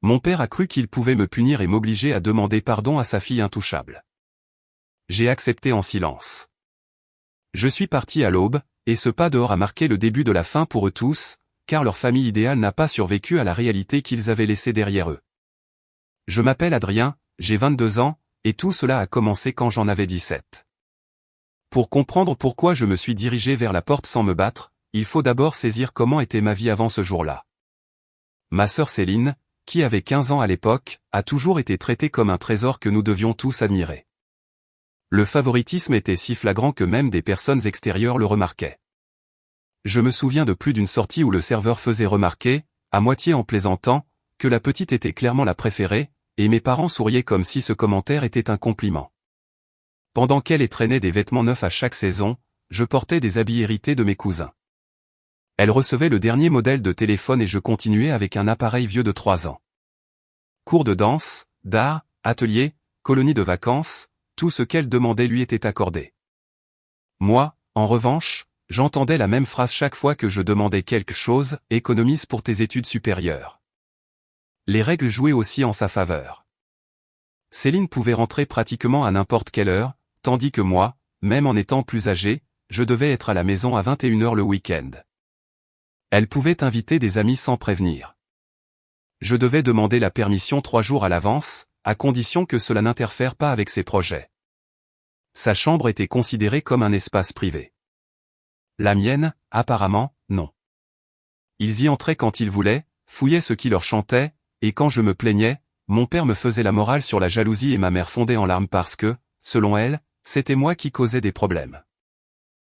Mon père a cru qu'il pouvait me punir et m'obliger à demander pardon à sa fille intouchable. J'ai accepté en silence. Je suis parti à l'aube, et ce pas dehors a marqué le début de la fin pour eux tous, car leur famille idéale n'a pas survécu à la réalité qu'ils avaient laissée derrière eux. Je m'appelle Adrien, j'ai 22 ans, et tout cela a commencé quand j'en avais 17. Pour comprendre pourquoi je me suis dirigé vers la porte sans me battre, il faut d'abord saisir comment était ma vie avant ce jour-là. Ma sœur Céline, qui avait 15 ans à l'époque, a toujours été traitée comme un trésor que nous devions tous admirer. Le favoritisme était si flagrant que même des personnes extérieures le remarquaient. Je me souviens de plus d'une sortie où le serveur faisait remarquer, à moitié en plaisantant, que la petite était clairement la préférée, et mes parents souriaient comme si ce commentaire était un compliment. Pendant qu'elle traînait des vêtements neufs à chaque saison, je portais des habits hérités de mes cousins. Elle recevait le dernier modèle de téléphone et je continuais avec un appareil vieux de 3 ans. Cours de danse, d'art, ateliers, colonies de vacances, tout ce qu'elle demandait lui était accordé. Moi, en revanche, j'entendais la même phrase chaque fois que je demandais quelque chose, économise pour tes études supérieures. Les règles jouaient aussi en sa faveur. Céline pouvait rentrer pratiquement à n'importe quelle heure, tandis que moi, même en étant plus âgé, je devais être à la maison à 21h le week-end. Elle pouvait inviter des amis sans prévenir. Je devais demander la permission 3 jours à l'avance, à condition que cela n'interfère pas avec ses projets. Sa chambre était considérée comme un espace privé. La mienne, apparemment, non. Ils y entraient quand ils voulaient, fouillaient ce qui leur chantait, et quand je me plaignais, mon père me faisait la morale sur la jalousie et ma mère fondait en larmes parce que, selon elle, c'était moi qui causais des problèmes.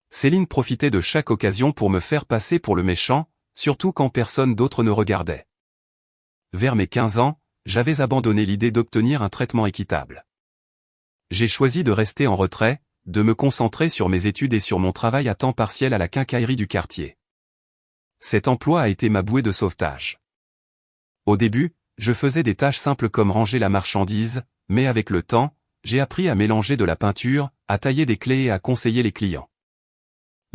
Céline profitait de chaque occasion pour me faire passer pour le méchant, surtout quand personne d'autre ne regardait. Vers mes 15 ans, j'avais abandonné l'idée d'obtenir un traitement équitable. J'ai choisi de rester en retrait, de me concentrer sur mes études et sur mon travail à temps partiel à la quincaillerie du quartier. Cet emploi a été ma bouée de sauvetage. Au début, je faisais des tâches simples comme ranger la marchandise, mais avec le temps, j'ai appris à mélanger de la peinture, à tailler des clés et à conseiller les clients.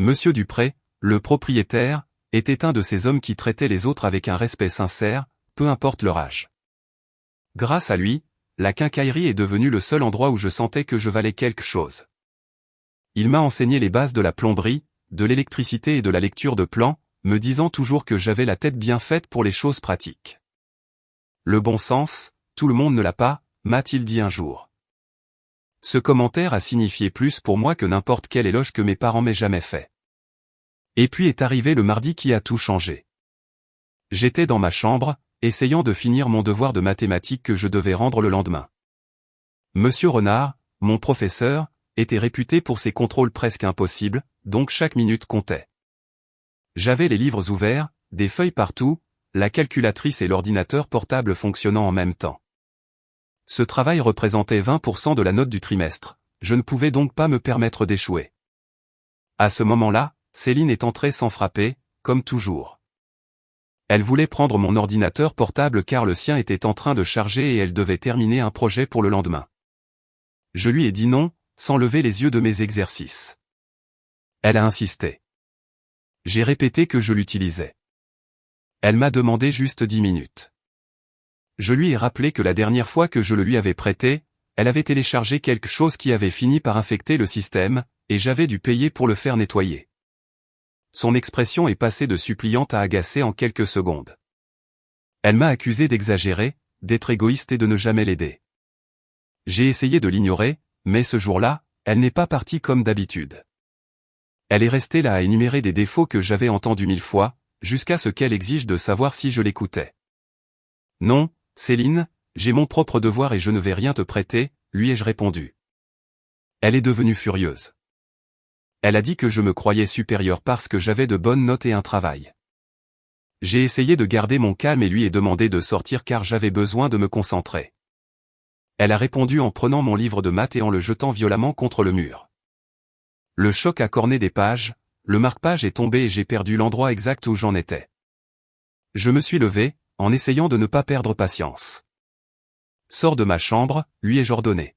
Monsieur Dupré, le propriétaire, était un de ces hommes qui traitaient les autres avec un respect sincère, peu importe leur âge. Grâce à lui, la quincaillerie est devenue le seul endroit où je sentais que je valais quelque chose. Il m'a enseigné les bases de la plomberie, de l'électricité et de la lecture de plans, me disant toujours que j'avais la tête bien faite pour les choses pratiques. Le bon sens, tout le monde ne l'a pas, m'a-t-il dit un jour. Ce commentaire a signifié plus pour moi que n'importe quel éloge que mes parents m'aient jamais fait. Et puis est arrivé le mardi qui a tout changé. J'étais dans ma chambre, essayant de finir mon devoir de mathématiques que je devais rendre le lendemain. Monsieur Renard, mon professeur, était réputé pour ses contrôles presque impossibles, donc chaque minute comptait. J'avais les livres ouverts, des feuilles partout, la calculatrice et l'ordinateur portable fonctionnant en même temps. Ce travail représentait 20% de la note du trimestre, je ne pouvais donc pas me permettre d'échouer. À ce moment-là, Céline est entrée sans frapper, comme toujours. Elle voulait prendre mon ordinateur portable car le sien était en train de charger et elle devait terminer un projet pour le lendemain. Je lui ai dit non, sans lever les yeux de mes exercices. Elle a insisté. J'ai répété que je l'utilisais. Elle m'a demandé juste 10 minutes. Je lui ai rappelé que la dernière fois que je le lui avais prêté, elle avait téléchargé quelque chose qui avait fini par infecter le système, et j'avais dû payer pour le faire nettoyer. Son expression est passée de suppliante à agacée en quelques secondes. Elle m'a accusé d'exagérer, d'être égoïste et de ne jamais l'aider. J'ai essayé de l'ignorer, mais ce jour-là, elle n'est pas partie comme d'habitude. Elle est restée là à énumérer des défauts que j'avais entendus 1000 fois, jusqu'à ce qu'elle exige de savoir si je l'écoutais. Non, Céline, j'ai mon propre devoir et je ne vais rien te prêter, lui ai-je répondu. Elle est devenue furieuse. Elle a dit que je me croyais supérieur parce que j'avais de bonnes notes et un travail. J'ai essayé de garder mon calme et lui ai demandé de sortir car j'avais besoin de me concentrer. Elle a répondu en prenant mon livre de maths et en le jetant violemment contre le mur. Le choc a corné des pages, le marque-page est tombé et j'ai perdu l'endroit exact où j'en étais. Je me suis levé, en essayant de ne pas perdre patience. Sors de ma chambre, lui ai-je ordonné.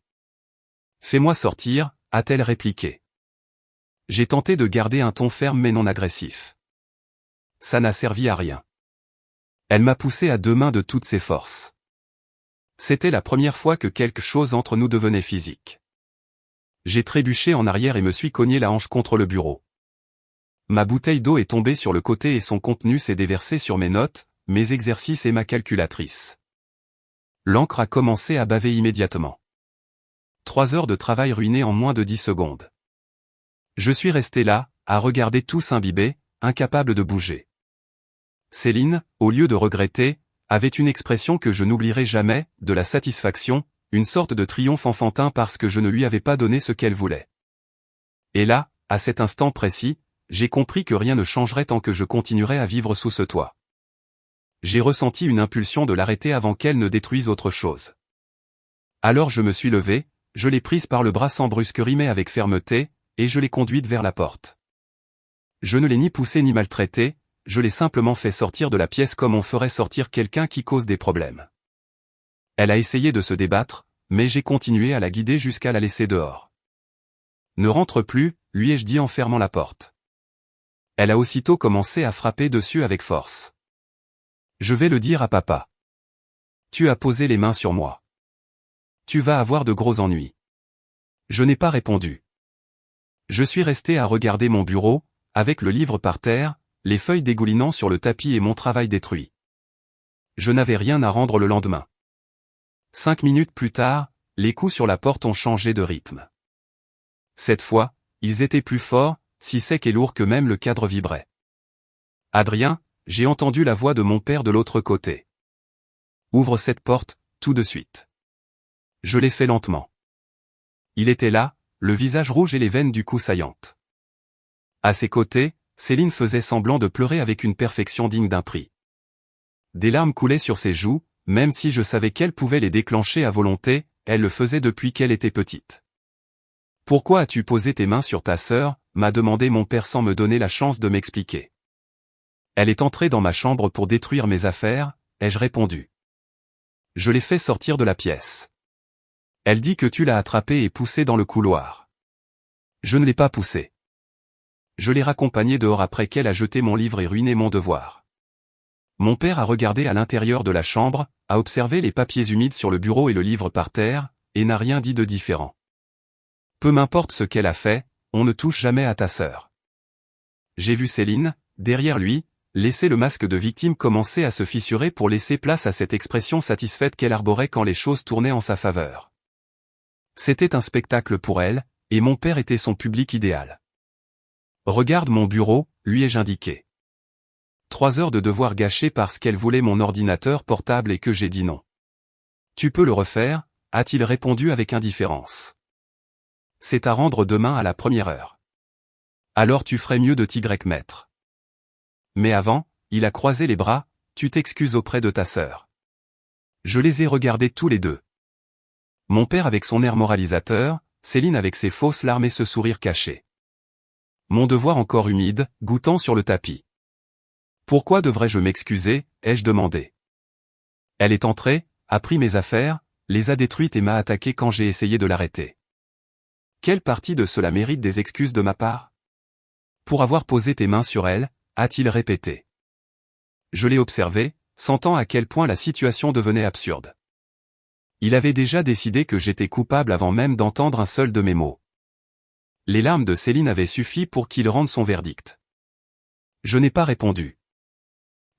Fais-moi sortir, a-t-elle répliqué. J'ai tenté de garder un ton ferme mais non agressif. Ça n'a servi à rien. Elle m'a poussé à 2 mains de toutes ses forces. C'était la première fois que quelque chose entre nous devenait physique. J'ai trébuché en arrière et me suis cogné la hanche contre le bureau. Ma bouteille d'eau est tombée sur le côté et son contenu s'est déversé sur mes notes, mes exercices et ma calculatrice. L'encre a commencé à baver immédiatement. 3 heures de travail ruinées en moins de 10 secondes. Je suis resté là, à regarder tout s'imbiber, incapable de bouger. Céline, au lieu de regretter, avait une expression que je n'oublierai jamais, de la satisfaction, une sorte de triomphe enfantin parce que je ne lui avais pas donné ce qu'elle voulait. Et là, à cet instant précis, j'ai compris que rien ne changerait tant que je continuerais à vivre sous ce toit. J'ai ressenti une impulsion de l'arrêter avant qu'elle ne détruise autre chose. Alors je me suis levé, je l'ai prise par le bras sans brusquerie mais avec fermeté, et je l'ai conduite vers la porte. Je ne l'ai ni poussée ni maltraitée, je l'ai simplement fait sortir de la pièce comme on ferait sortir quelqu'un qui cause des problèmes. Elle a essayé de se débattre, mais j'ai continué à la guider jusqu'à la laisser dehors. Ne rentre plus, lui ai-je dit en fermant la porte. Elle a aussitôt commencé à frapper dessus avec force. Je vais le dire à papa. Tu as posé les mains sur moi. Tu vas avoir de gros ennuis. Je n'ai pas répondu. Je suis resté à regarder mon bureau, avec le livre par terre, les feuilles dégoulinant sur le tapis et mon travail détruit. Je n'avais rien à rendre le lendemain. 5 minutes plus tard, les coups sur la porte ont changé de rythme. Cette fois, ils étaient plus forts, si secs et lourds que même le cadre vibrait. Adrien, j'ai entendu la voix de mon père de l'autre côté. Ouvre cette porte, tout de suite. Je l'ai fait lentement. Il était là, le visage rouge et les veines du cou saillantes. À ses côtés, Céline faisait semblant de pleurer avec une perfection digne d'un prix. Des larmes coulaient sur ses joues, même si je savais qu'elle pouvait les déclencher à volonté, elle le faisait depuis qu'elle était petite. « Pourquoi as-tu posé tes mains sur ta sœur » m'a demandé mon père sans me donner la chance de m'expliquer. « Elle est entrée dans ma chambre pour détruire mes affaires » ai-je répondu. Je l'ai fait sortir de la pièce. Elle dit que tu l'as attrapée et poussée dans le couloir. Je ne l'ai pas poussée. Je l'ai raccompagnée dehors après qu'elle a jeté mon livre et ruiné mon devoir. Mon père a regardé à l'intérieur de la chambre, a observé les papiers humides sur le bureau et le livre par terre, et n'a rien dit de différent. Peu m'importe ce qu'elle a fait, on ne touche jamais à ta sœur. J'ai vu Céline, derrière lui, laisser le masque de victime commencer à se fissurer pour laisser place à cette expression satisfaite qu'elle arborait quand les choses tournaient en sa faveur. C'était un spectacle pour elle, et mon père était son public idéal. Regarde mon bureau, lui ai-je indiqué. 3 heures de devoir gâchés parce qu'elle voulait mon ordinateur portable et que j'ai dit non. Tu peux le refaire, a-t-il répondu avec indifférence. C'est à rendre demain à la première heure. Alors tu ferais mieux de t'y mettre. Mais avant, il a croisé les bras, tu t'excuses auprès de ta sœur. Je les ai regardés tous les deux. Mon père avec son air moralisateur, Céline avec ses fausses larmes et ce sourire caché. Mon devoir encore humide, goûtant sur le tapis. Pourquoi devrais-je m'excuser, ai-je demandé. Elle est entrée, a pris mes affaires, les a détruites et m'a attaqué quand j'ai essayé de l'arrêter. Quelle partie de cela mérite des excuses de ma part? Pour avoir posé tes mains sur elle, a-t-il répété. Je l'ai observé, sentant à quel point la situation devenait absurde. Il avait déjà décidé que j'étais coupable avant même d'entendre un seul de mes mots. Les larmes de Céline avaient suffi pour qu'il rende son verdict. Je n'ai pas répondu.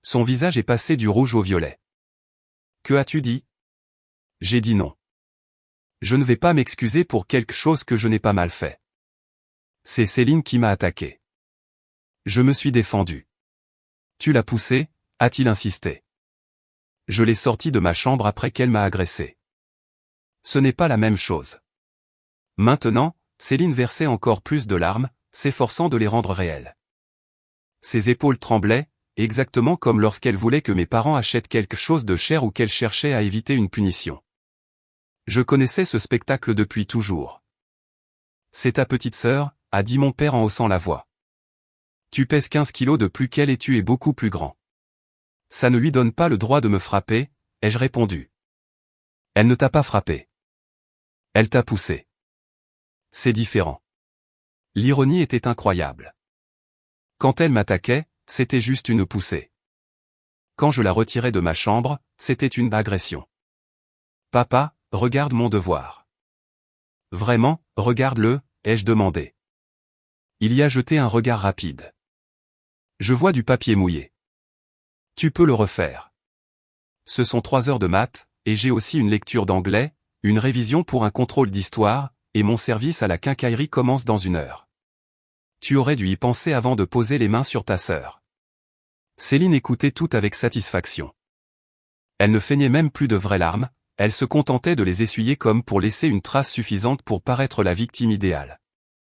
Son visage est passé du rouge au violet. Que as-tu dit? J'ai dit non. Je ne vais pas m'excuser pour quelque chose que je n'ai pas mal fait. C'est Céline qui m'a attaqué. Je me suis défendu. Tu l'as poussé, a-t-il insisté. Je l'ai sorti de ma chambre après qu'elle m'a agressé. Ce n'est pas la même chose. Maintenant, Céline versait encore plus de larmes, s'efforçant de les rendre réelles. Ses épaules tremblaient, exactement comme lorsqu'elle voulait que mes parents achètent quelque chose de cher ou qu'elle cherchait à éviter une punition. Je connaissais ce spectacle depuis toujours. C'est ta petite sœur, a dit mon père en haussant la voix. Tu pèses 15 kilos de plus qu'elle et tu es beaucoup plus grand. Ça ne lui donne pas le droit de me frapper, ai-je répondu. Elle ne t'a pas frappé. Elle t'a poussé. C'est différent. L'ironie était incroyable. Quand elle m'attaquait, c'était juste une poussée. Quand je la retirais de ma chambre, c'était une agression. Papa, regarde mon devoir. Vraiment, regarde-le, ai-je demandé. Il y a jeté un regard rapide. Je vois du papier mouillé. Tu peux le refaire. Ce sont 3 heures de maths, et j'ai aussi une lecture d'anglais, une révision pour un contrôle d'histoire, et mon service à la quincaillerie commence dans 1 heure. Tu aurais dû y penser avant de poser les mains sur ta sœur. Céline écoutait tout avec satisfaction. Elle ne feignait même plus de vraies larmes, elle se contentait de les essuyer comme pour laisser une trace suffisante pour paraître la victime idéale.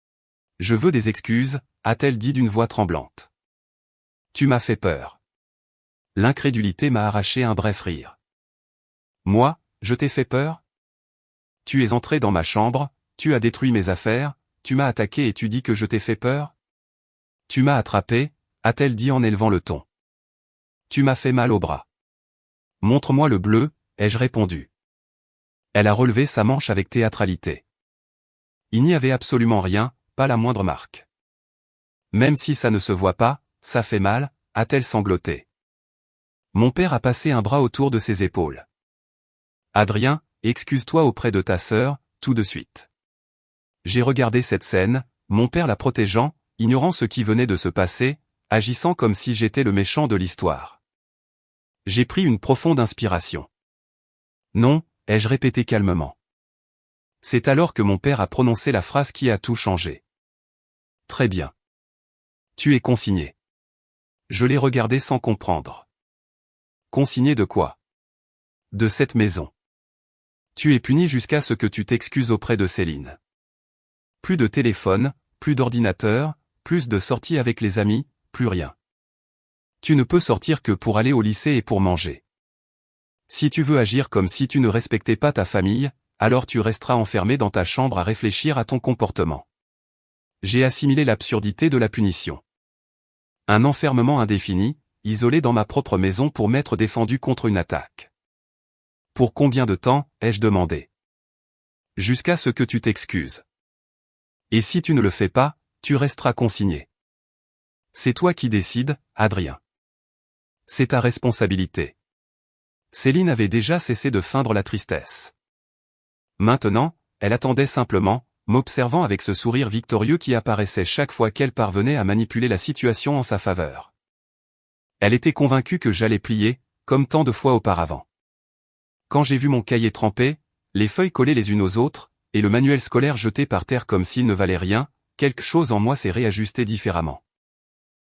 « Je veux des excuses », a-t-elle dit d'une voix tremblante. « Tu m'as fait peur. » L'incrédulité m'a arraché un bref rire. « Moi, je t'ai fait peur ? Tu es entré dans ma chambre, tu as détruit mes affaires, tu m'as attaqué et tu dis que je t'ai fait peur ? Tu m'as attrapé, a-t-elle dit en élevant le ton. Tu m'as fait mal au bras. Montre-moi le bleu, ai-je répondu. Elle a relevé sa manche avec théâtralité. Il n'y avait absolument rien, pas la moindre marque. Même si ça ne se voit pas, ça fait mal, a-t-elle sangloté. Mon père a passé un bras autour de ses épaules. Adrien, excuse-toi auprès de ta sœur, tout de suite. J'ai regardé cette scène, mon père la protégeant, ignorant ce qui venait de se passer, agissant comme si j'étais le méchant de l'histoire. J'ai pris une profonde inspiration. Non, ai-je répété calmement. C'est alors que mon père a prononcé la phrase qui a tout changé. Très bien. Tu es consigné. Je l'ai regardé sans comprendre. Consigné de quoi? De cette maison. Tu es puni jusqu'à ce que tu t'excuses auprès de Céline. Plus de téléphone, plus d'ordinateur, plus de sorties avec les amis, plus rien. Tu ne peux sortir que pour aller au lycée et pour manger. Si tu veux agir comme si tu ne respectais pas ta famille, alors tu resteras enfermé dans ta chambre à réfléchir à ton comportement. J'ai assimilé l'absurdité de la punition. Un enfermement indéfini, isolé dans ma propre maison pour m'être défendu contre une attaque. Pour combien de temps, ai-je demandé? Jusqu'à ce que tu t'excuses. Et si tu ne le fais pas, tu resteras consigné. C'est toi qui décides, Adrien. C'est ta responsabilité. Céline avait déjà cessé de feindre la tristesse. Maintenant, elle attendait simplement, m'observant avec ce sourire victorieux qui apparaissait chaque fois qu'elle parvenait à manipuler la situation en sa faveur. Elle était convaincue que j'allais plier, comme tant de fois auparavant. Quand j'ai vu mon cahier trempé, les feuilles collées les unes aux autres, et le manuel scolaire jeté par terre comme s'il ne valait rien, quelque chose en moi s'est réajusté différemment.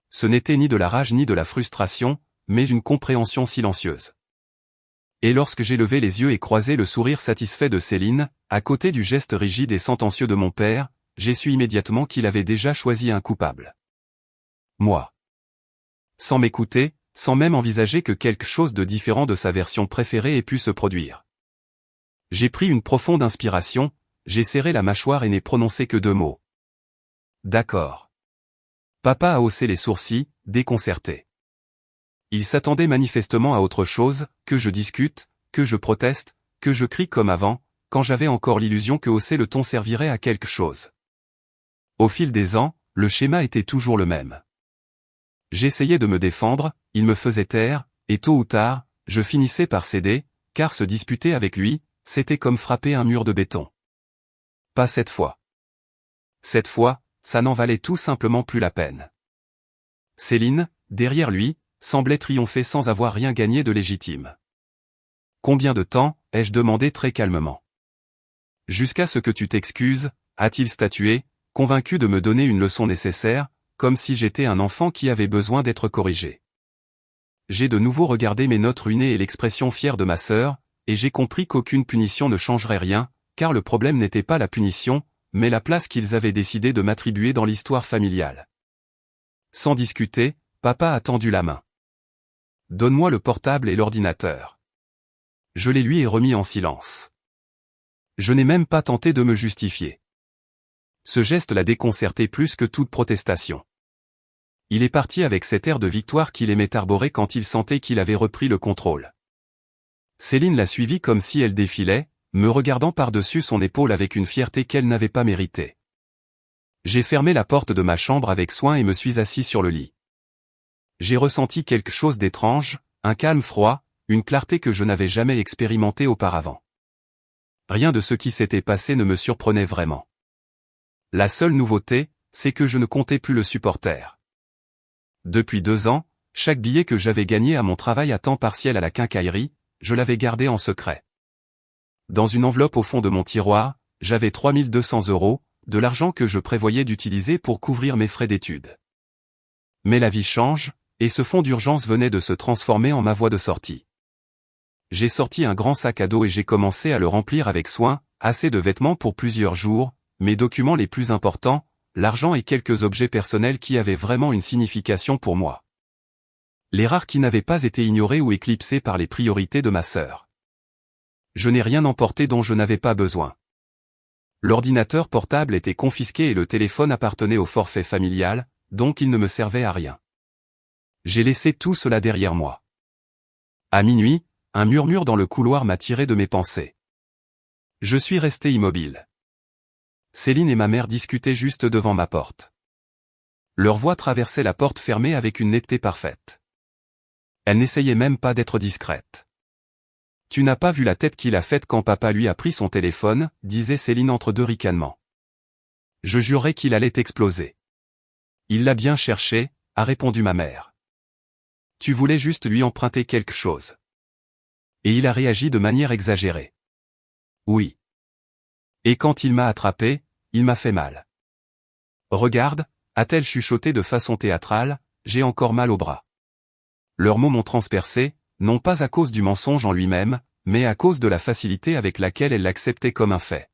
Ce n'était ni de la rage ni de la frustration, mais une compréhension silencieuse. Et lorsque j'ai levé les yeux et croisé le sourire satisfait de Céline, à côté du geste rigide et sentencieux de mon père, j'ai su immédiatement qu'il avait déjà choisi un coupable. Moi. Sans m'écouter, sans même envisager que quelque chose de différent de sa version préférée ait pu se produire. J'ai pris une profonde inspiration, j'ai serré la mâchoire et n'ai prononcé que 2 mots. D'accord. Papa a haussé les sourcils, déconcerté. Il s'attendait manifestement à autre chose, que je discute, que je proteste, que je crie comme avant, quand j'avais encore l'illusion que hausser le ton servirait à quelque chose. Au fil des ans, le schéma était toujours le même. J'essayais de me défendre, il me faisait taire, et tôt ou tard, je finissais par céder, car se disputer avec lui, c'était comme frapper un mur de béton. Pas cette fois. Cette fois, ça n'en valait tout simplement plus la peine. Céline, derrière lui, semblait triompher sans avoir rien gagné de légitime. Combien de temps, ai-je demandé très calmement. Jusqu'à ce que tu t'excuses, a-t-il statué, convaincu de me donner une leçon nécessaire, comme si j'étais un enfant qui avait besoin d'être corrigé. J'ai de nouveau regardé mes notes ruinées et l'expression fière de ma sœur, et j'ai compris qu'aucune punition ne changerait rien, car le problème n'était pas la punition, mais la place qu'ils avaient décidé de m'attribuer dans l'histoire familiale. Sans discuter, papa a tendu la main. Donne-moi le portable et l'ordinateur. Je les lui ai remis en silence. Je n'ai même pas tenté de me justifier. Ce geste l'a déconcerté plus que toute protestation. Il est parti avec cet air de victoire qu'il aimait arborer quand il sentait qu'il avait repris le contrôle. Céline l'a suivi comme si elle défilait, me regardant par-dessus son épaule avec une fierté qu'elle n'avait pas méritée. J'ai fermé la porte de ma chambre avec soin et me suis assis sur le lit. J'ai ressenti quelque chose d'étrange, un calme froid, une clarté que je n'avais jamais expérimentée auparavant. Rien de ce qui s'était passé ne me surprenait vraiment. La seule nouveauté, c'est que je ne comptais plus le supporter. Depuis 2 ans, chaque billet que j'avais gagné à mon travail à temps partiel à la quincaillerie, je l'avais gardé en secret. Dans une enveloppe au fond de mon tiroir, j'avais 3200 €, de l'argent que je prévoyais d'utiliser pour couvrir mes frais d'études. Mais la vie change, et ce fonds d'urgence venait de se transformer en ma voie de sortie. J'ai sorti un grand sac à dos et j'ai commencé à le remplir avec soin, assez de vêtements pour plusieurs jours, mes documents les plus importants, l'argent et quelques objets personnels qui avaient vraiment une signification pour moi. Les rares qui n'avaient pas été ignorés ou éclipsés par les priorités de ma sœur. Je n'ai rien emporté dont je n'avais pas besoin. L'ordinateur portable était confisqué et le téléphone appartenait au forfait familial, donc il ne me servait à rien. J'ai laissé tout cela derrière moi. À minuit, un murmure dans le couloir m'a tiré de mes pensées. Je suis resté immobile. Céline et ma mère discutaient juste devant ma porte. Leur voix traversait la porte fermée avec une netteté parfaite. Elle n'essayait même pas d'être discrète. « Tu n'as pas vu la tête qu'il a faite quand papa lui a pris son téléphone », disait Céline entre deux ricanements. Je jurais qu'il allait exploser. « Il l'a bien cherché », a répondu ma mère. « Tu voulais juste lui emprunter quelque chose. » Et il a réagi de manière exagérée. « Oui. Et quand il m'a attrapé, il m'a fait mal. Regarde, a-t-elle chuchoté de façon théâtrale, j'ai encore mal au bras. » Leurs mots m'ont transpercé, non pas à cause du mensonge en lui-même, mais à cause de la facilité avec laquelle elle l'acceptait comme un fait.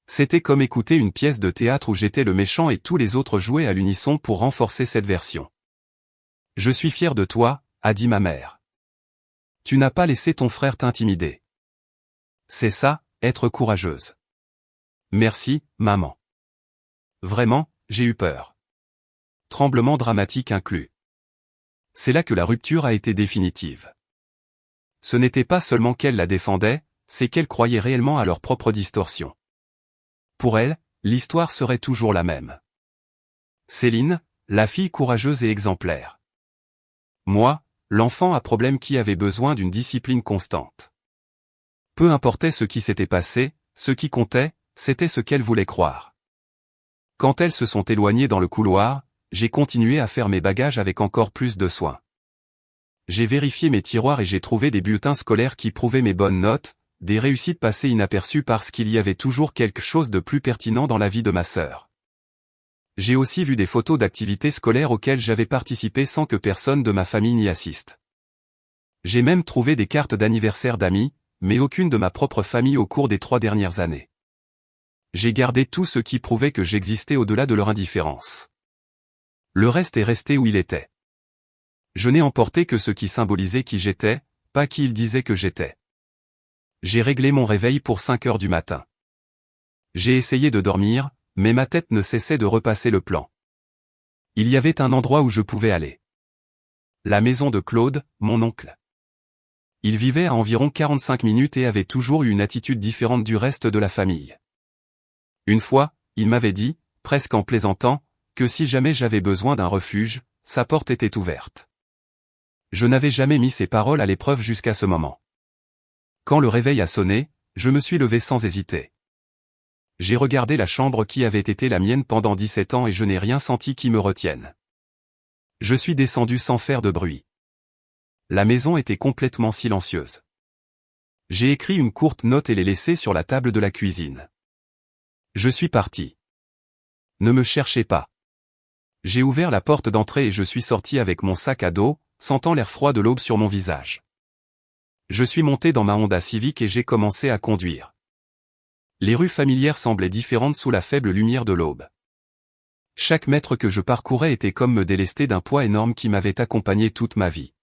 C'était comme écouter une pièce de théâtre où j'étais le méchant et tous les autres jouaient à l'unisson pour renforcer cette version. « Je suis fier de toi », a dit ma mère. « Tu n'as pas laissé ton frère t'intimider. C'est ça, être courageuse. » Merci, maman. Vraiment, j'ai eu peur. Tremblement dramatique inclus. C'est là que la rupture a été définitive. Ce n'était pas seulement qu'elle la défendait, c'est qu'elle croyait réellement à leur propre distorsion. Pour elle, l'histoire serait toujours la même. Céline, la fille courageuse et exemplaire. Moi, l'enfant à problème qui avait besoin d'une discipline constante. Peu importait ce qui s'était passé, ce qui comptait, c'était ce qu'elle voulait croire. Quand elles se sont éloignées dans le couloir, j'ai continué à faire mes bagages avec encore plus de soin. J'ai vérifié mes tiroirs et j'ai trouvé des bulletins scolaires qui prouvaient mes bonnes notes, des réussites passées inaperçues parce qu'il y avait toujours quelque chose de plus pertinent dans la vie de ma sœur. J'ai aussi vu des photos d'activités scolaires auxquelles j'avais participé sans que personne de ma famille n'y assiste. J'ai même trouvé des cartes d'anniversaire d'amis, mais aucune de ma propre famille au cours des 3 dernières années. J'ai gardé tout ce qui prouvait que j'existais au-delà de leur indifférence. Le reste est resté où il était. Je n'ai emporté que ce qui symbolisait qui j'étais, pas qui il disait que j'étais. J'ai réglé mon réveil pour 5 heures du matin. J'ai essayé de dormir, mais ma tête ne cessait de repasser le plan. Il y avait un endroit où je pouvais aller. La maison de Claude, mon oncle. Il vivait à environ 45 minutes et avait toujours eu une attitude différente du reste de la famille. Une fois, il m'avait dit, presque en plaisantant, que si jamais j'avais besoin d'un refuge, sa porte était ouverte. Je n'avais jamais mis ces paroles à l'épreuve jusqu'à ce moment. Quand le réveil a sonné, je me suis levé sans hésiter. J'ai regardé la chambre qui avait été la mienne pendant 17 ans et je n'ai rien senti qui me retienne. Je suis descendu sans faire de bruit. La maison était complètement silencieuse. J'ai écrit une courte note et l'ai laissée sur la table de la cuisine. Je suis parti. Ne me cherchez pas. J'ai ouvert la porte d'entrée et je suis sorti avec mon sac à dos, sentant l'air froid de l'aube sur mon visage. Je suis monté dans ma Honda Civic et j'ai commencé à conduire. Les rues familières semblaient différentes sous la faible lumière de l'aube. Chaque mètre que je parcourais était comme me délester d'un poids énorme qui m'avait accompagné toute ma vie.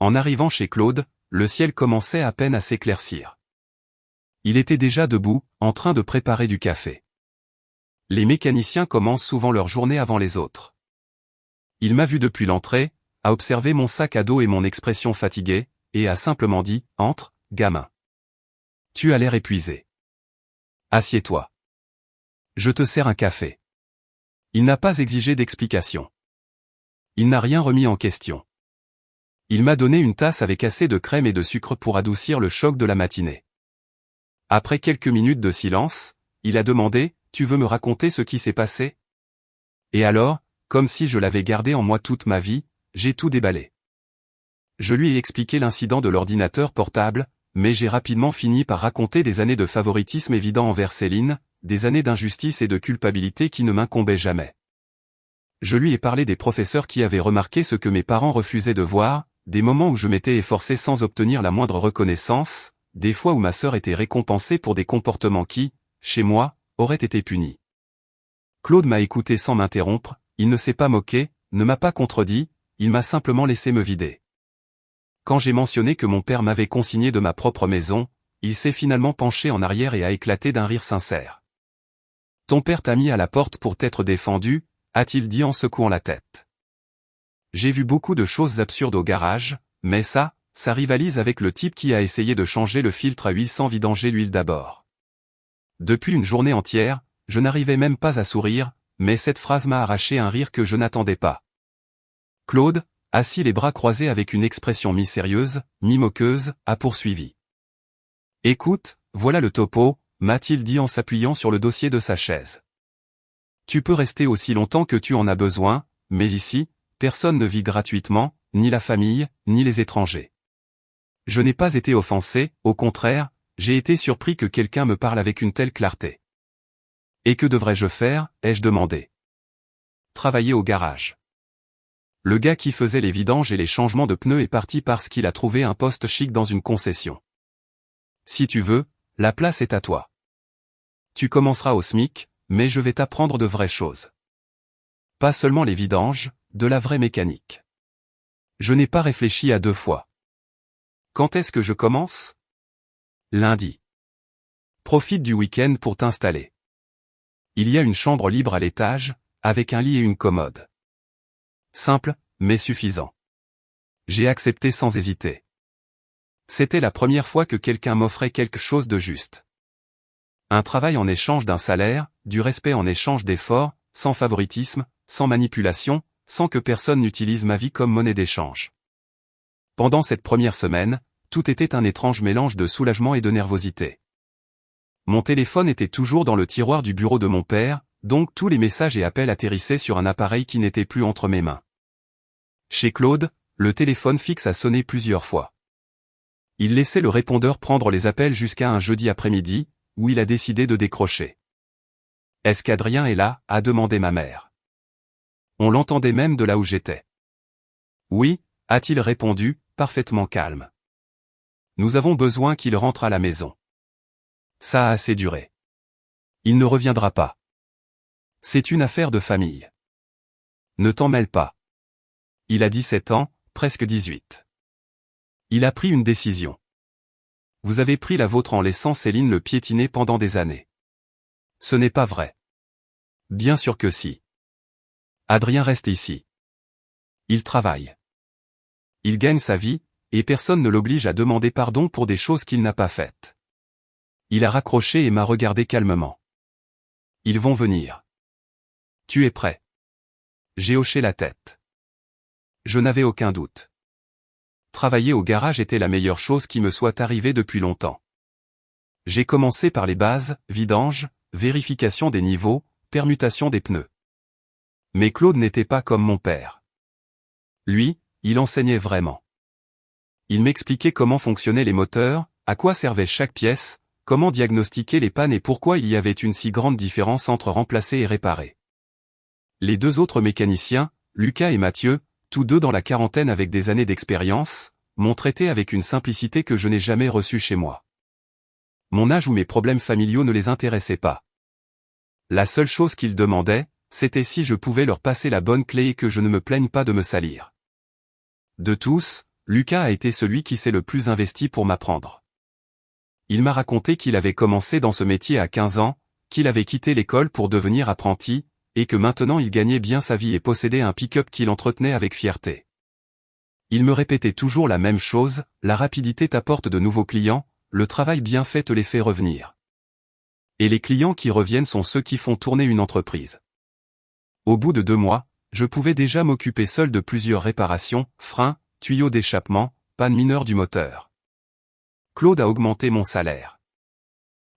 En arrivant chez Claude, le ciel commençait à peine à s'éclaircir. Il était déjà debout, en train de préparer du café. Les mécaniciens commencent souvent leur journée avant les autres. Il m'a vu depuis l'entrée, a observé mon sac à dos et mon expression fatiguée, et a simplement dit « Entre, gamin. Tu as l'air épuisé. Assieds-toi. Je te sers un café. » Il n'a pas exigé d'explication. Il n'a rien remis en question. Il m'a donné une tasse avec assez de crème et de sucre pour adoucir le choc de la matinée. Après quelques minutes de silence, il a demandé, « Tu veux me raconter ce qui s'est passé ?» Et alors, comme si je l'avais gardé en moi toute ma vie, j'ai tout déballé. Je lui ai expliqué l'incident de l'ordinateur portable, mais j'ai rapidement fini par raconter des années de favoritisme évident envers Céline, des années d'injustice et de culpabilité qui ne m'incombaient jamais. Je lui ai parlé des professeurs qui avaient remarqué ce que mes parents refusaient de voir, des moments où je m'étais efforcé sans obtenir la moindre reconnaissance, des fois où ma sœur était récompensée pour des comportements qui, chez moi, auraient été punis. Claude m'a écouté sans m'interrompre, il ne s'est pas moqué, ne m'a pas contredit, il m'a simplement laissé me vider. Quand j'ai mentionné que mon père m'avait consigné de ma propre maison, il s'est finalement penché en arrière et a éclaté d'un rire sincère. « Ton père t'a mis à la porte pour t'être défendu », a-t-il dit en secouant la tête. J'ai vu beaucoup de choses absurdes au garage, mais ça rivalise avec le type qui a essayé de changer le filtre à huile sans vidanger l'huile d'abord. Depuis une journée entière, je n'arrivais même pas à sourire, mais cette phrase m'a arraché un rire que je n'attendais pas. Claude, assis les bras croisés avec une expression mi-sérieuse, mi-moqueuse, a poursuivi. « Écoute, voilà le topo », m'a-t-il dit en s'appuyant sur le dossier de sa chaise. « Tu peux rester aussi longtemps que tu en as besoin, mais ici, personne ne vit gratuitement, ni la famille, ni les étrangers. » Je n'ai pas été offensé, au contraire, j'ai été surpris que quelqu'un me parle avec une telle clarté. « Et que devrais-je faire ?» ai-je demandé. « Travailler au garage. » Le gars qui faisait les vidanges et les changements de pneus est parti parce qu'il a trouvé un poste chic dans une concession. Si tu veux, la place est à toi. Tu commenceras au SMIC, mais je vais t'apprendre de vraies choses. Pas seulement les vidanges, de la vraie mécanique. Je n'ai pas réfléchi à deux fois. Quand est-ce que je commence ? Lundi. Profite du week-end pour t'installer. Il y a une chambre libre à l'étage, avec un lit et une commode. Simple, mais suffisant. J'ai accepté sans hésiter. C'était la première fois que quelqu'un m'offrait quelque chose de juste. Un travail en échange d'un salaire, du respect en échange d'efforts, sans favoritisme, sans manipulation, sans que personne n'utilise ma vie comme monnaie d'échange. Pendant cette première semaine, tout était un étrange mélange de soulagement et de nervosité. Mon téléphone était toujours dans le tiroir du bureau de mon père, donc tous les messages et appels atterrissaient sur un appareil qui n'était plus entre mes mains. Chez Claude, le téléphone fixe a sonné plusieurs fois. Il laissait le répondeur prendre les appels jusqu'à un jeudi après-midi, où il a décidé de décrocher. « Est-ce qu'Adrien est là ?» a demandé ma mère. On l'entendait même de là où j'étais. « Oui », a-t-il répondu, parfaitement calme. « Nous avons besoin qu'il rentre à la maison. » Ça a assez duré. Il ne reviendra pas. C'est une affaire de famille. Ne t'en mêle pas. Il a 17 ans, presque 18. Il a pris une décision. Vous avez pris la vôtre en laissant Céline le piétiner pendant des années. Ce n'est pas vrai. Bien sûr que si. Adrien reste ici. Il travaille. Il gagne sa vie, et personne ne l'oblige à demander pardon pour des choses qu'il n'a pas faites. Il a raccroché et m'a regardé calmement. Ils vont venir. Tu es prêt? J'ai hoché la tête. Je n'avais aucun doute. Travailler au garage était la meilleure chose qui me soit arrivée depuis longtemps. J'ai commencé par les bases, vidange, vérification des niveaux, permutation des pneus. Mais Claude n'était pas comme mon père. Lui, il enseignait vraiment. Il m'expliquait comment fonctionnaient les moteurs, à quoi servait chaque pièce, comment diagnostiquer les pannes et pourquoi il y avait une si grande différence entre remplacer et réparer. Les deux autres mécaniciens, Lucas et Mathieu, tous deux dans la quarantaine avec des années d'expérience, m'ont traité avec une simplicité que je n'ai jamais reçue chez moi. Mon âge ou mes problèmes familiaux ne les intéressaient pas. La seule chose qu'ils demandaient, c'était si je pouvais leur passer la bonne clé et que je ne me plaigne pas de me salir. De tous, Lucas a été celui qui s'est le plus investi pour m'apprendre. Il m'a raconté qu'il avait commencé dans ce métier à 15 ans, qu'il avait quitté l'école pour devenir apprenti, et que maintenant il gagnait bien sa vie et possédait un pick-up qu'il entretenait avec fierté. Il me répétait toujours la même chose, la rapidité t'apporte de nouveaux clients, le travail bien fait te les fait revenir. Et les clients qui reviennent sont ceux qui font tourner une entreprise. Au bout de 2 mois, je pouvais déjà m'occuper seul de plusieurs réparations, freins, tuyaux d'échappement, panne mineure du moteur. Claude a augmenté mon salaire.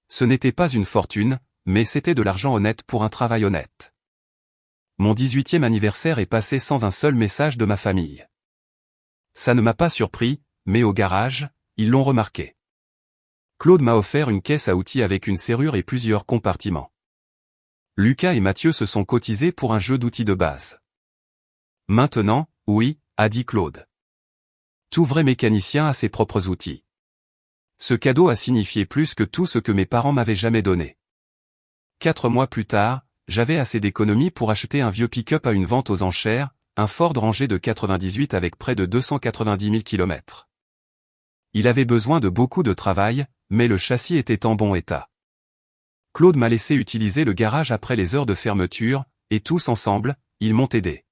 Ce n'était pas une fortune, mais c'était de l'argent honnête pour un travail honnête. Mon 18e anniversaire est passé sans un seul message de ma famille. Ça ne m'a pas surpris, mais au garage, ils l'ont remarqué. Claude m'a offert une caisse à outils avec une serrure et plusieurs compartiments. Lucas et Mathieu se sont cotisés pour un jeu d'outils de base. Maintenant, oui, a dit Claude. Tout vrai mécanicien a ses propres outils. Ce cadeau a signifié plus que tout ce que mes parents m'avaient jamais donné. 4 mois plus tard, j'avais assez d'économies pour acheter un vieux pick-up à une vente aux enchères, un Ford Ranger de 98 avec près de 290 000 km. Il avait besoin de beaucoup de travail, mais le châssis était en bon état. Claude m'a laissé utiliser le garage après les heures de fermeture, et tous ensemble, ils m'ont aidé.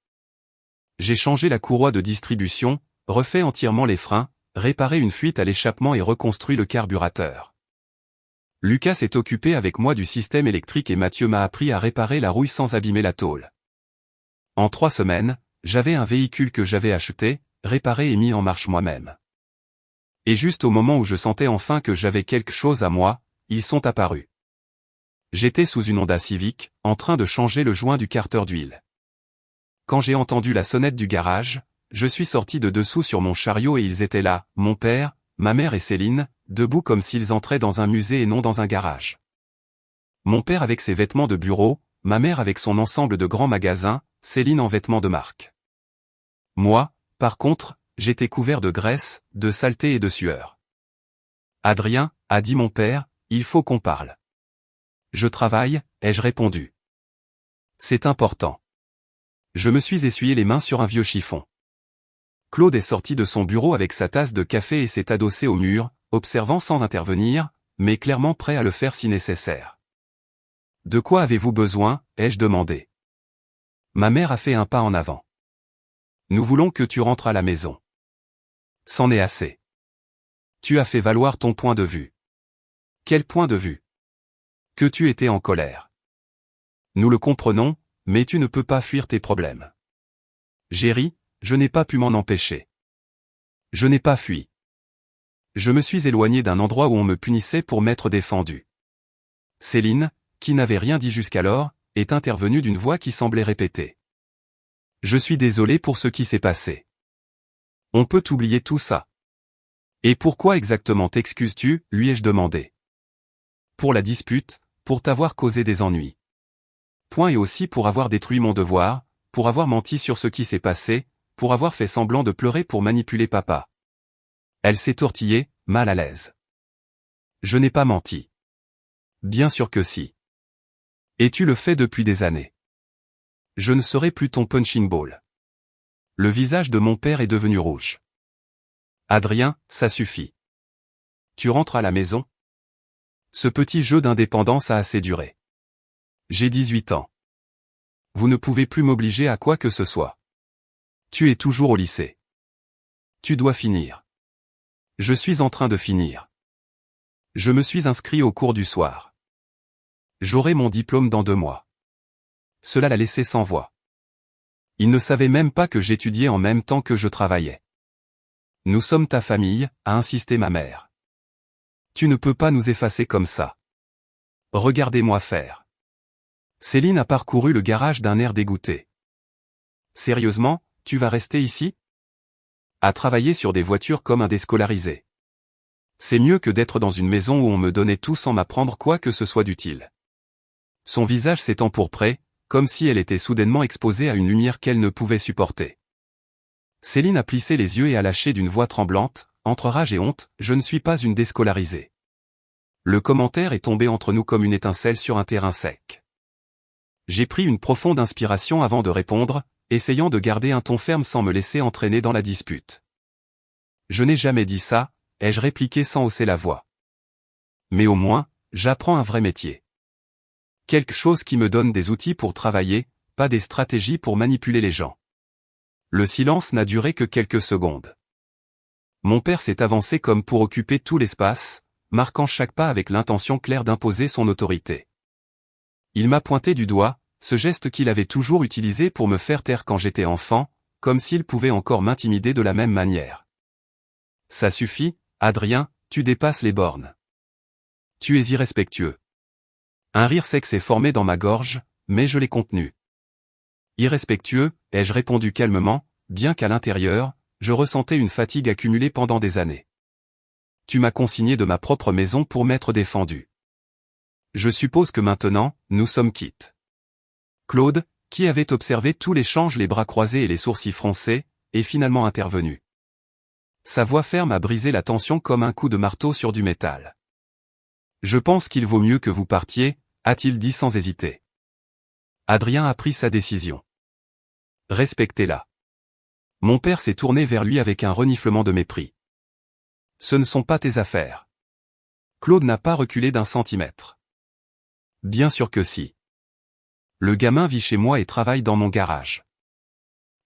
J'ai changé la courroie de distribution, refait entièrement les freins, réparé une fuite à l'échappement et reconstruit le carburateur. Lucas s'est occupé avec moi du système électrique et Mathieu m'a appris à réparer la rouille sans abîmer la tôle. En 3 semaines, j'avais un véhicule que j'avais acheté, réparé et mis en marche moi-même. Et juste au moment où je sentais enfin que j'avais quelque chose à moi, ils sont apparus. J'étais sous une Honda Civic, en train de changer le joint du carter d'huile. Quand j'ai entendu la sonnette du garage, je suis sorti de dessous sur mon chariot et ils étaient là, mon père, ma mère et Céline, debout comme s'ils entraient dans un musée et non dans un garage. Mon père avec ses vêtements de bureau, ma mère avec son ensemble de grands magasins, Céline en vêtements de marque. Moi, par contre, j'étais couvert de graisse, de saleté et de sueur. Adrien, a dit mon père, il faut qu'on parle. Je travaille, ai-je répondu. C'est important. Je me suis essuyé les mains sur un vieux chiffon. Claude est sorti de son bureau avec sa tasse de café et s'est adossé au mur, observant sans intervenir, mais clairement prêt à le faire si nécessaire. De quoi avez-vous besoin, ai-je demandé. Ma mère a fait un pas en avant. Nous voulons que tu rentres à la maison. C'en est assez. Tu as fait valoir ton point de vue. Quel point de vue? Que tu étais en colère. Nous le comprenons, mais tu ne peux pas fuir tes problèmes. J'ai ri, je n'ai pas pu m'en empêcher. Je n'ai pas fui. Je me suis éloigné d'un endroit où on me punissait pour m'être défendu. Céline, qui n'avait rien dit jusqu'alors, est intervenue d'une voix qui semblait répéter. Je suis désolé pour ce qui s'est passé. On peut oublier tout ça. Et pourquoi exactement t'excuses-tu, lui ai-je demandé. Pour la dispute, pour t'avoir causé des ennuis. Point et aussi pour avoir détruit mon devoir, pour avoir menti sur ce qui s'est passé, pour avoir fait semblant de pleurer pour manipuler papa. Elle s'est tortillée, mal à l'aise. Je n'ai pas menti. Bien sûr que si. Et tu le fais depuis des années. Je ne serai plus ton punching ball. Le visage de mon père est devenu rouge. Adrien, ça suffit. Tu rentres à la maison? Ce petit jeu d'indépendance a assez duré. J'ai 18 ans. Vous ne pouvez plus m'obliger à quoi que ce soit. Tu es toujours au lycée. Tu dois finir. Je suis en train de finir. Je me suis inscrit au cours du soir. J'aurai mon diplôme dans 2 mois. Cela l'a laissé sans voix. Il ne savait même pas que j'étudiais en même temps que je travaillais. Nous sommes ta famille, a insisté ma mère. Tu ne peux pas nous effacer comme ça. Regardez-moi faire. Céline a parcouru le garage d'un air dégoûté. Sérieusement, tu vas rester ici? À travailler sur des voitures comme un déscolarisé. C'est mieux que d'être dans une maison où on me donnait tout sans m'apprendre quoi que ce soit d'utile. Son visage s'est empourpré, comme si elle était soudainement exposée à une lumière qu'elle ne pouvait supporter. Céline a plissé les yeux et a lâché d'une voix tremblante, entre rage et honte, je ne suis pas une déscolarisée. Le commentaire est tombé entre nous comme une étincelle sur un terrain sec. J'ai pris une profonde inspiration avant de répondre, essayant de garder un ton ferme sans me laisser entraîner dans la dispute. Je n'ai jamais dit ça, ai-je répliqué sans hausser la voix. Mais au moins, j'apprends un vrai métier. Quelque chose qui me donne des outils pour travailler, pas des stratégies pour manipuler les gens. Le silence n'a duré que quelques secondes. Mon père s'est avancé comme pour occuper tout l'espace, marquant chaque pas avec l'intention claire d'imposer son autorité. Il m'a pointé du doigt, ce geste qu'il avait toujours utilisé pour me faire taire quand j'étais enfant, comme s'il pouvait encore m'intimider de la même manière. Ça suffit, Adrien, tu dépasses les bornes. Tu es irrespectueux. Un rire sec s'est formé dans ma gorge, mais je l'ai contenu. Irrespectueux, ai-je répondu calmement, bien qu'à l'intérieur, je ressentais une fatigue accumulée pendant des années. Tu m'as consigné de ma propre maison pour m'être défendu. Je suppose que maintenant, nous sommes quittes. Claude, qui avait observé tout l'échange les bras croisés et les sourcils froncés, est finalement intervenu. Sa voix ferme a brisé la tension comme un coup de marteau sur du métal. Je pense qu'il vaut mieux que vous partiez, a-t-il dit sans hésiter. Adrien a pris sa décision. Respectez-la. Mon père s'est tourné vers lui avec un reniflement de mépris. Ce ne sont pas tes affaires. Claude n'a pas reculé d'un centimètre. Bien sûr que si. Le gamin vit chez moi et travaille dans mon garage.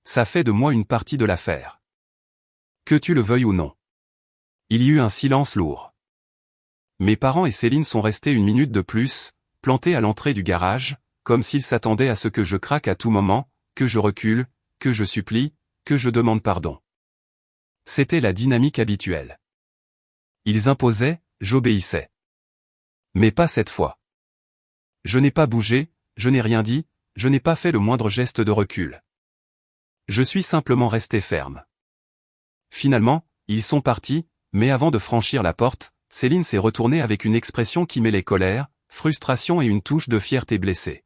Ça fait de moi une partie de l'affaire. Que tu le veuilles ou non. Il y eut un silence lourd. Mes parents et Céline sont restés une minute de plus, plantés à l'entrée du garage, comme s'ils s'attendaient à ce que je craque à tout moment, que je recule, que je supplie, que je demande pardon. C'était la dynamique habituelle. Ils imposaient, j'obéissais. Mais pas cette fois. Je n'ai pas bougé, je n'ai rien dit, je n'ai pas fait le moindre geste de recul. Je suis simplement resté ferme. Finalement, ils sont partis, mais avant de franchir la porte, Céline s'est retournée avec une expression qui mêlait colère, frustration et une touche de fierté blessée.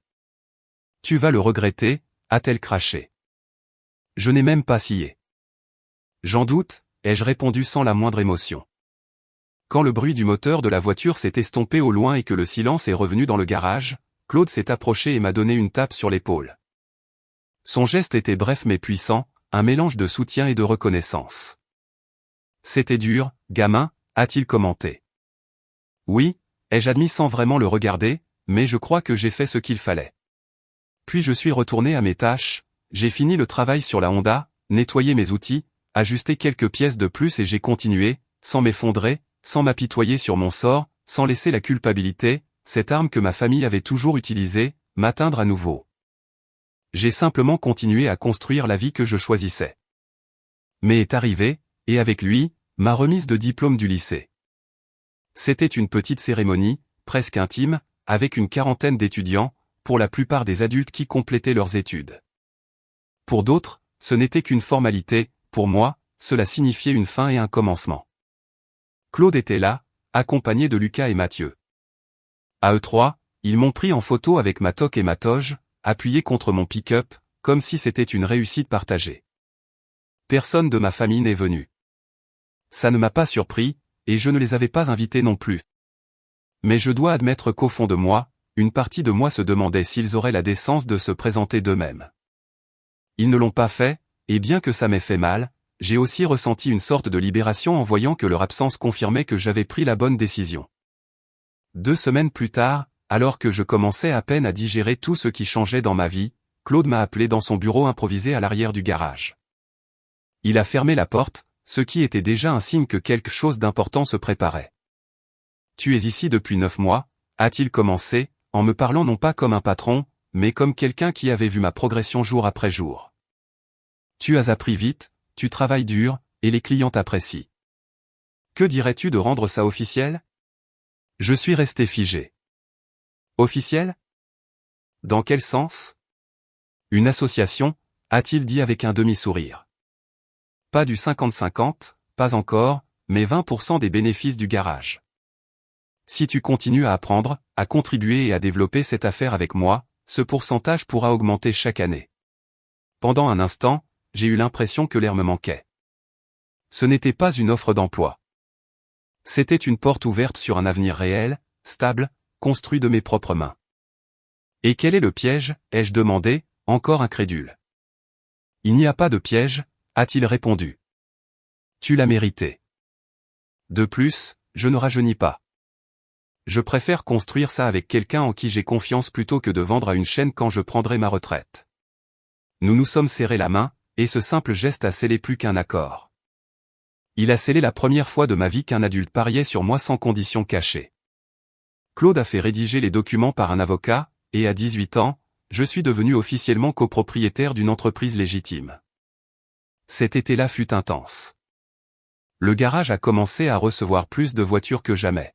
« Tu vas le regretter », a-t-elle craché. Je n'ai même pas scié. J'en doute, ai-je répondu sans la moindre émotion. Quand le bruit du moteur de la voiture s'est estompé au loin et que le silence est revenu dans le garage, Claude s'est approché et m'a donné une tape sur l'épaule. Son geste était bref mais puissant, un mélange de soutien et de reconnaissance. C'était dur, gamin, a-t-il commenté. Oui, ai-je admis sans vraiment le regarder, mais je crois que j'ai fait ce qu'il fallait. Puis je suis retourné à mes tâches, j'ai fini le travail sur la Honda, nettoyé mes outils, ajusté quelques pièces de plus et j'ai continué, sans m'effondrer, sans m'apitoyer sur mon sort, sans laisser la culpabilité, cette arme que ma famille avait toujours utilisée, m'atteindre à nouveau. J'ai simplement continué à construire la vie que je choisissais. Mais est arrivé, et avec lui, ma remise de diplôme du lycée. C'était une petite cérémonie, presque intime, avec une quarantaine d'étudiants, pour la plupart des adultes qui complétaient leurs études. Pour d'autres, ce n'était qu'une formalité, pour moi, cela signifiait une fin et un commencement. Claude était là, accompagné de Lucas et Mathieu. À eux trois, ils m'ont pris en photo avec ma toque et ma toge, appuyés contre mon pick-up, comme si c'était une réussite partagée. Personne de ma famille n'est venu. Ça ne m'a pas surpris, et je ne les avais pas invités non plus. Mais je dois admettre qu'au fond de moi, une partie de moi se demandait s'ils auraient la décence de se présenter d'eux-mêmes. Ils ne l'ont pas fait, et bien que ça m'ait fait mal, j'ai aussi ressenti une sorte de libération en voyant que leur absence confirmait que j'avais pris la bonne décision. 2 semaines plus tard, alors que je commençais à peine à digérer tout ce qui changeait dans ma vie, Claude m'a appelé dans son bureau improvisé à l'arrière du garage. Il a fermé la porte, ce qui était déjà un signe que quelque chose d'important se préparait. « Tu es ici depuis 9 mois, a-t-il commencé, en me parlant non pas comme un patron, mais comme quelqu'un qui avait vu ma progression jour après jour. Tu as appris vite, tu travailles dur, et les clients t'apprécient. Que dirais-tu de rendre ça officiel ? » Je suis resté figé. Officiel ? Dans quel sens ? Une association, a-t-il dit avec un demi-sourire. Pas du 50-50, pas encore, mais 20% des bénéfices du garage. Si tu continues à apprendre, à contribuer et à développer cette affaire avec moi, ce pourcentage pourra augmenter chaque année. Pendant un instant, j'ai eu l'impression que l'air me manquait. Ce n'était pas une offre d'emploi. C'était une porte ouverte sur un avenir réel, stable, construit de mes propres mains. Et quel est le piège, ai-je demandé, encore incrédule. Il n'y a pas de piège, a-t-il répondu. Tu l'as mérité. De plus, je ne rajeunis pas. Je préfère construire ça avec quelqu'un en qui j'ai confiance plutôt que de vendre à une chaîne quand je prendrai ma retraite. Nous nous sommes serrés la main, et ce simple geste a scellé plus qu'un accord. Il a scellé la première fois de ma vie qu'un adulte pariait sur moi sans condition cachée. Claude a fait rédiger les documents par un avocat, et à 18 ans, je suis devenu officiellement copropriétaire d'une entreprise légitime. Cet été-là fut intense. Le garage a commencé à recevoir plus de voitures que jamais.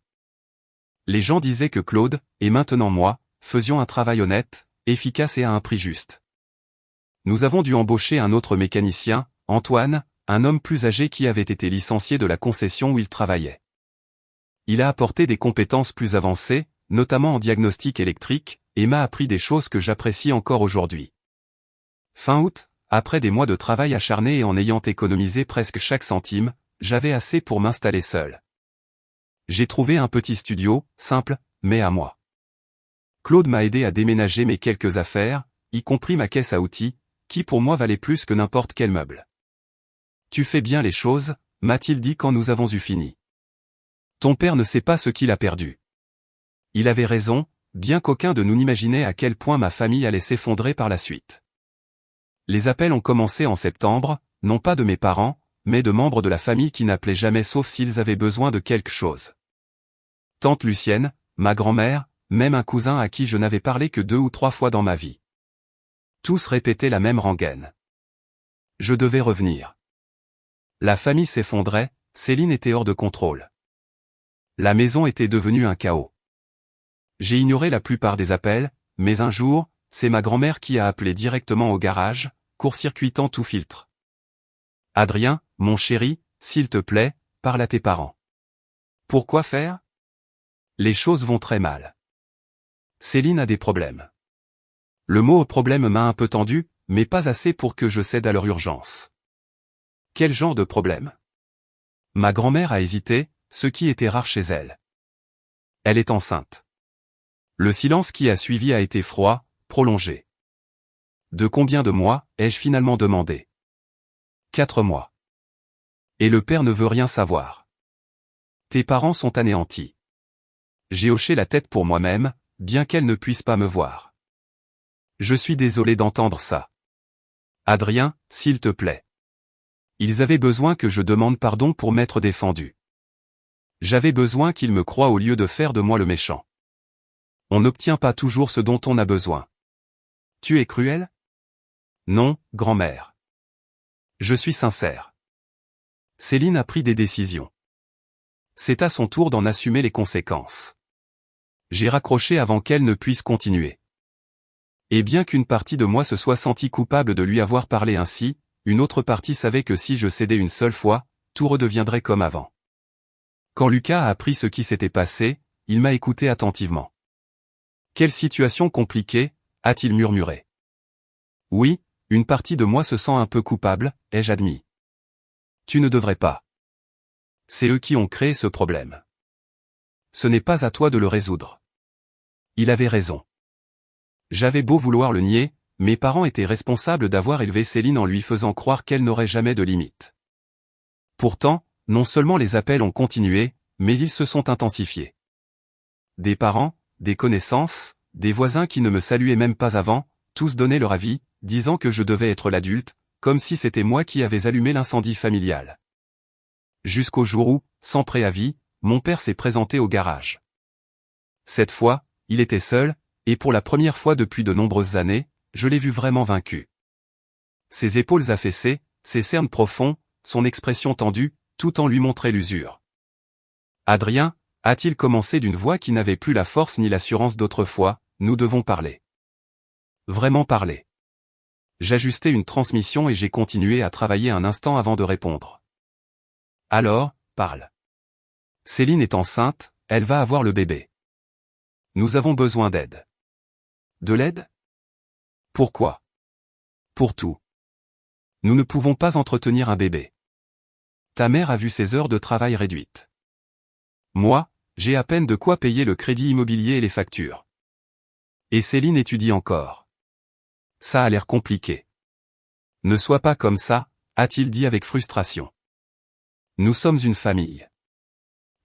Les gens disaient que Claude, et maintenant moi, faisions un travail honnête, efficace et à un prix juste. Nous avons dû embaucher un autre mécanicien, Antoine, un homme plus âgé qui avait été licencié de la concession où il travaillait. Il a apporté des compétences plus avancées, notamment en diagnostic électrique, et m'a appris des choses que j'apprécie encore aujourd'hui. Fin août, après des mois de travail acharné et en ayant économisé presque chaque centime, j'avais assez pour m'installer seul. J'ai trouvé un petit studio, simple, mais à moi. Claude m'a aidé à déménager mes quelques affaires, y compris ma caisse à outils, qui pour moi valait plus que n'importe quel meuble. Tu fais bien les choses, m'a-t-il dit quand nous avons eu fini. Ton père ne sait pas ce qu'il a perdu. Il avait raison, bien qu'aucun de nous n'imaginait à quel point ma famille allait s'effondrer par la suite. Les appels ont commencé en septembre, non pas de mes parents, mais de membres de la famille qui n'appelaient jamais sauf s'ils avaient besoin de quelque chose. Tante Lucienne, ma grand-mère, même un cousin à qui je n'avais parlé que 2 ou 3 fois dans ma vie. Tous répétaient la même rengaine. Je devais revenir. La famille s'effondrait, Céline était hors de contrôle. La maison était devenue un chaos. J'ai ignoré la plupart des appels, mais un jour, c'est ma grand-mère qui a appelé directement au garage, court-circuitant tout filtre. Adrien, mon chéri, s'il te plaît, parle à tes parents. Pourquoi faire? Les choses vont très mal. Céline a des problèmes. Le mot problème m'a un peu tendu, mais pas assez pour que je cède à leur urgence. Quel genre de problème? Ma grand-mère a hésité, ce qui était rare chez elle. Elle est enceinte. Le silence qui a suivi a été froid, prolongé. De combien de mois, ai-je finalement demandé? 4 mois. Et le père ne veut rien savoir. Tes parents sont anéantis. J'ai hoché la tête pour moi-même, bien qu'elle ne puisse pas me voir. Je suis désolé d'entendre ça. Adrien, s'il te plaît. Ils avaient besoin que je demande pardon pour m'être défendu. J'avais besoin qu'ils me croient au lieu de faire de moi le méchant. On n'obtient pas toujours ce dont on a besoin. Tu es cruel? Non, grand-mère. Je suis sincère. Céline a pris des décisions. C'est à son tour d'en assumer les conséquences. J'ai raccroché avant qu'elle ne puisse continuer. Et bien qu'une partie de moi se soit sentie coupable de lui avoir parlé ainsi, une autre partie savait que si je cédais une seule fois, tout redeviendrait comme avant. Quand Lucas a appris ce qui s'était passé, il m'a écouté attentivement. Quelle situation compliquée, a-t-il murmuré. Oui, une partie de moi se sent un peu coupable, ai-je admis. Tu ne devrais pas. C'est eux qui ont créé ce problème. Ce n'est pas à toi de le résoudre. Il avait raison. J'avais beau vouloir le nier, mes parents étaient responsables d'avoir élevé Céline en lui faisant croire qu'elle n'aurait jamais de limite. Pourtant, non seulement les appels ont continué, mais ils se sont intensifiés. Des parents, des connaissances, des voisins qui ne me saluaient même pas avant, tous donnaient leur avis, disant que je devais être l'adulte, comme si c'était moi qui avais allumé l'incendie familial. Jusqu'au jour où, sans préavis, mon père s'est présenté au garage. Cette fois, il était seul, et pour la première fois depuis de nombreuses années, je l'ai vu vraiment vaincu. Ses épaules affaissées, ses cernes profonds, son expression tendue, tout en lui montrait l'usure. Adrien, a-t-il commencé d'une voix qui n'avait plus la force ni l'assurance d'autrefois, nous devons parler. Vraiment parler. J'ajustais une transmission et j'ai continué à travailler un instant avant de répondre. Alors, parle. Céline est enceinte, elle va avoir le bébé. Nous avons besoin d'aide. De l'aide? Pourquoi? Pour tout. Nous ne pouvons pas entretenir un bébé. Ta mère a vu ses heures de travail réduites. Moi, j'ai à peine de quoi payer le crédit immobilier et les factures. Et Céline étudie encore. Ça a l'air compliqué. Ne sois pas comme ça, a-t-il dit avec frustration. Nous sommes une famille.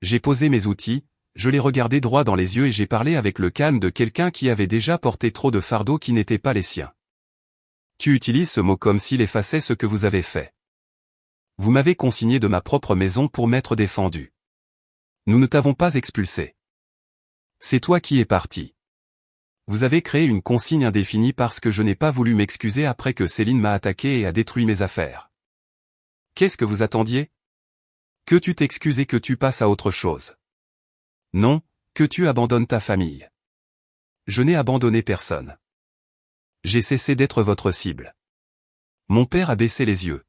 J'ai posé mes outils, je l'ai regardé droit dans les yeux et j'ai parlé avec le calme de quelqu'un qui avait déjà porté trop de fardeaux qui n'étaient pas les siens. Tu utilises ce mot comme s'il effaçait ce que vous avez fait. Vous m'avez consigné de ma propre maison pour m'être défendu. Nous ne t'avons pas expulsé. C'est toi qui es parti. Vous avez créé une consigne indéfinie parce que je n'ai pas voulu m'excuser après que Céline m'a attaqué et a détruit mes affaires. Qu'est-ce que vous attendiez? Que tu t'excuses et que tu passes à autre chose. Non, Que tu abandonnes ta famille. Je n'ai abandonné personne. J'ai cessé d'être votre cible. Mon père a baissé les yeux.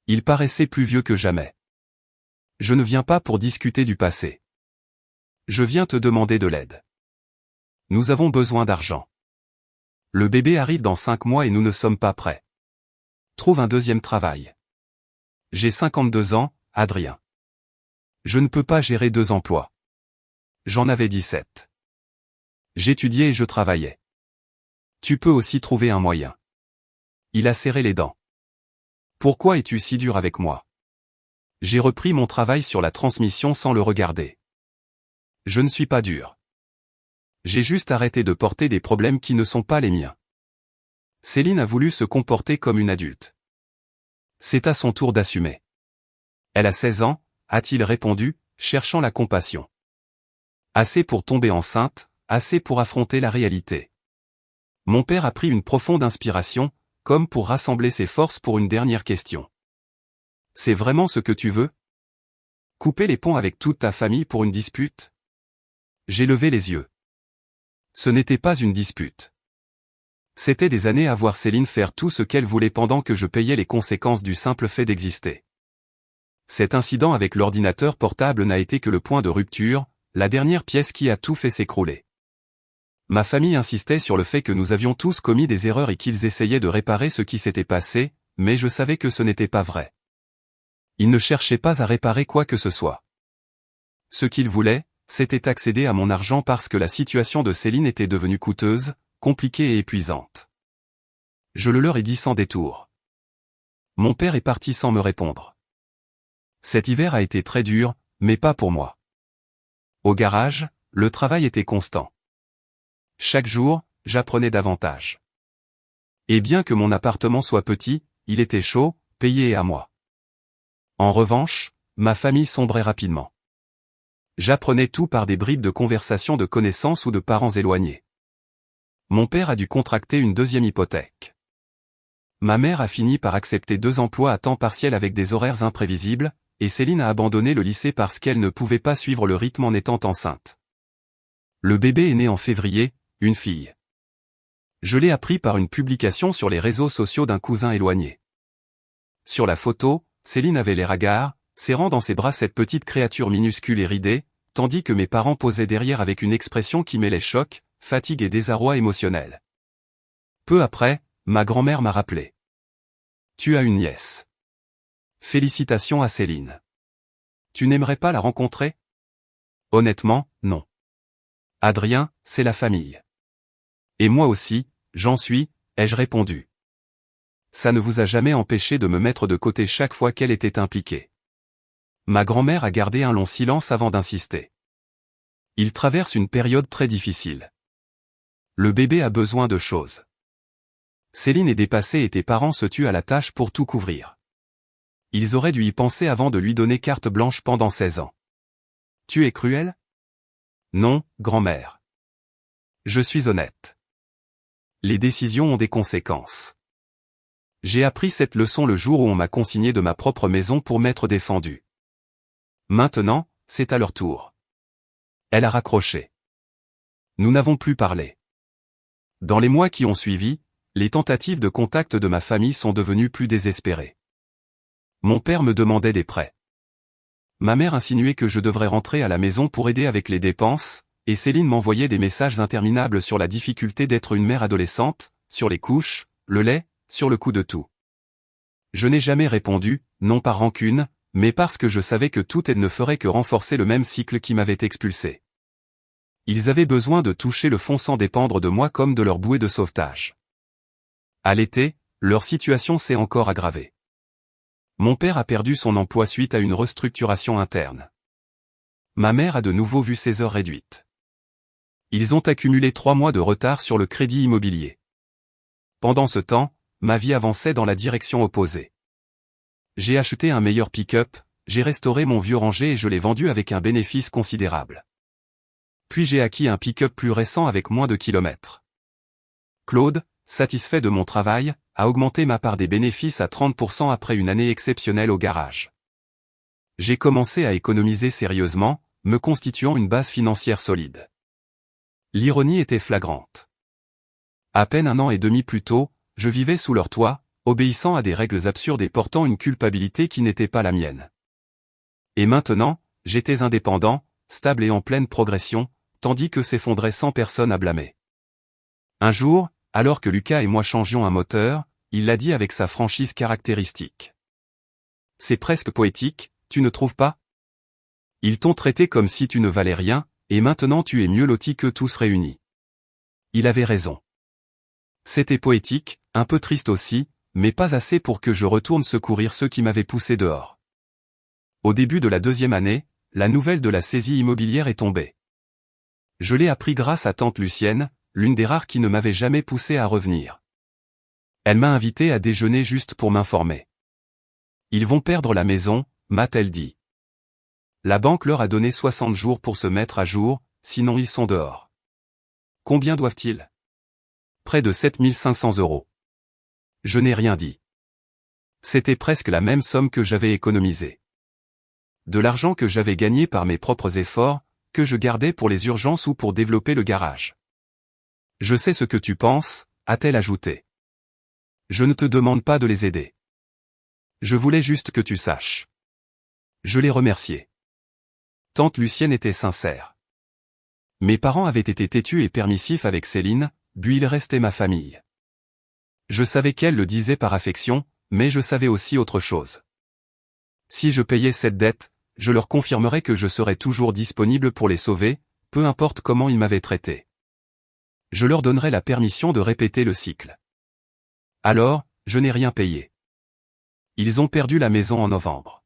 Il paraissait plus vieux que jamais. Je ne viens pas pour discuter du passé. Je viens te demander de l'aide. Nous avons besoin d'argent. Le bébé arrive dans 5 mois et nous ne sommes pas prêts. Trouve un deuxième travail. J'ai 52 ans, Adrien. Je ne peux pas gérer 2 emplois. J'en avais 17. J'étudiais et je travaillais. Tu peux aussi trouver un moyen. Il a serré les dents. Pourquoi es-tu si dur avec moi? J'ai repris mon travail sur la transmission sans le regarder. Je ne suis pas dur. J'ai juste arrêté de porter des problèmes qui ne sont pas les miens. Céline a voulu se comporter comme une adulte. C'est à son tour d'assumer. Elle a 16 ans, a-t-il répondu, cherchant la compassion. Assez pour tomber enceinte, assez pour affronter la réalité. Mon père a pris une profonde inspiration, comme pour rassembler ses forces pour une dernière question. C'est vraiment ce que tu veux? Couper les ponts avec toute ta famille pour une dispute? J'ai levé les yeux. Ce n'était pas une dispute. C'était des années à voir Céline faire tout ce qu'elle voulait pendant que je payais les conséquences du simple fait d'exister. Cet incident avec l'ordinateur portable n'a été que le point de rupture, la dernière pièce qui a tout fait s'écrouler. Ma famille insistait sur le fait que nous avions tous commis des erreurs et qu'ils essayaient de réparer ce qui s'était passé, mais je savais que ce n'était pas vrai. Ils ne cherchaient pas à réparer quoi que ce soit. Ce qu'ils voulaient, c'était accéder à mon argent parce que la situation de Céline était devenue coûteuse, compliquée et épuisante. Je le leur ai dit sans détour. Mon père est parti sans me répondre. Cet hiver a été très dur, mais pas pour moi. Au garage, le travail était constant. Chaque jour, j'apprenais davantage. Et bien que mon appartement soit petit, il était chaud, payé et à moi. En revanche, ma famille sombrait rapidement. J'apprenais tout par des bribes de conversation de connaissances ou de parents éloignés. Mon père a dû contracter une deuxième hypothèque. Ma mère a fini par accepter 2 emplois à temps partiel avec des horaires imprévisibles, et Céline a abandonné le lycée parce qu'elle ne pouvait pas suivre le rythme en étant enceinte. Le bébé est né en février, une fille. Je l'ai appris par une publication sur les réseaux sociaux d'un cousin éloigné. Sur la photo, Céline avait l'air hagard, serrant dans ses bras cette petite créature minuscule et ridée, tandis que mes parents posaient derrière avec une expression qui mêlait choc, fatigue et désarroi émotionnel. Peu après, ma grand-mère m'a rappelé. Tu as une nièce. Félicitations à Céline. Tu n'aimerais pas la rencontrer? Honnêtement, non. Adrien, c'est la famille. Et moi aussi, j'en suis, ai-je répondu. Ça ne vous a jamais empêché de me mettre de côté chaque fois qu'elle était impliquée. Ma grand-mère a gardé un long silence avant d'insister. Il traverse une période très difficile. Le bébé a besoin de choses. Céline est dépassée et tes parents se tuent à la tâche pour tout couvrir. Ils auraient dû y penser avant de lui donner carte blanche pendant 16 ans. Tu es cruel? Non, grand-mère. Je suis honnête. Les décisions ont des conséquences. J'ai appris cette leçon le jour où on m'a consigné de ma propre maison pour m'être défendu. Maintenant, c'est à leur tour. Elle a raccroché. Nous n'avons plus parlé. Dans les mois qui ont suivi, les tentatives de contact de ma famille sont devenues plus désespérées. Mon père me demandait des prêts. Ma mère insinuait que je devrais rentrer à la maison pour aider avec les dépenses, et Céline m'envoyait des messages interminables sur la difficulté d'être une mère adolescente, sur les couches, le lait, sur le coût de tout. Je n'ai jamais répondu, non par rancune, mais parce que je savais que toute aide ne ferait que renforcer le même cycle qui m'avait expulsé. Ils avaient besoin de toucher le fond sans dépendre de moi comme de leur bouée de sauvetage. À l'été, leur situation s'est encore aggravée. Mon père a perdu son emploi suite à une restructuration interne. Ma mère a de nouveau vu ses heures réduites. Ils ont accumulé 3 mois de retard sur le crédit immobilier. Pendant ce temps, ma vie avançait dans la direction opposée. J'ai acheté un meilleur pick-up, j'ai restauré mon vieux Ranger et je l'ai vendu avec un bénéfice considérable. Puis j'ai acquis un pick-up plus récent avec moins de kilomètres. Claude, satisfait de mon travail, a augmenté ma part des bénéfices à 30% après une année exceptionnelle au garage. J'ai commencé à économiser sérieusement, me constituant une base financière solide. L'ironie était flagrante. À peine 1 an et demi plus tôt, je vivais sous leur toit, obéissant à des règles absurdes et portant une culpabilité qui n'était pas la mienne. Et maintenant, j'étais indépendant, stable et en pleine progression, tandis que s'effondrait 100 personnes à blâmer. Un jour, alors que Lucas et moi changions un moteur, il l'a dit avec sa franchise caractéristique. C'est presque poétique, tu ne trouves pas? Ils t'ont traité comme si tu ne valais rien, et maintenant tu es mieux loti qu'eux tous réunis. Il avait raison. C'était poétique, un peu triste aussi, mais pas assez pour que je retourne secourir ceux qui m'avaient poussé dehors. Au début de la 2e année, la nouvelle de la saisie immobilière est tombée. Je l'ai appris grâce à tante Lucienne, l'une des rares qui ne m'avait jamais poussé à revenir. Elle m'a invité à déjeuner juste pour m'informer. Ils vont perdre la maison, m'a-t-elle dit. La banque leur a donné 60 jours pour se mettre à jour, sinon ils sont dehors. Combien doivent-ils? Près de 7 500 €. Je n'ai rien dit. C'était presque la même somme que j'avais économisée. De l'argent que j'avais gagné par mes propres efforts, que je gardais pour les urgences ou pour développer le garage. Je sais ce que tu penses, a-t-elle ajouté. Je ne te demande pas de les aider. Je voulais juste que tu saches. Je les remerciais. Tante Lucienne était sincère. Mes parents avaient été têtus et permissifs avec Céline, puis il restait ma famille. Je savais qu'elle le disait par affection, mais je savais aussi autre chose. Si je payais cette dette, je leur confirmerais que je serais toujours disponible pour les sauver, peu importe comment ils m'avaient traité. Je leur donnerais la permission de répéter le cycle. Alors, je n'ai rien payé. Ils ont perdu la maison en novembre.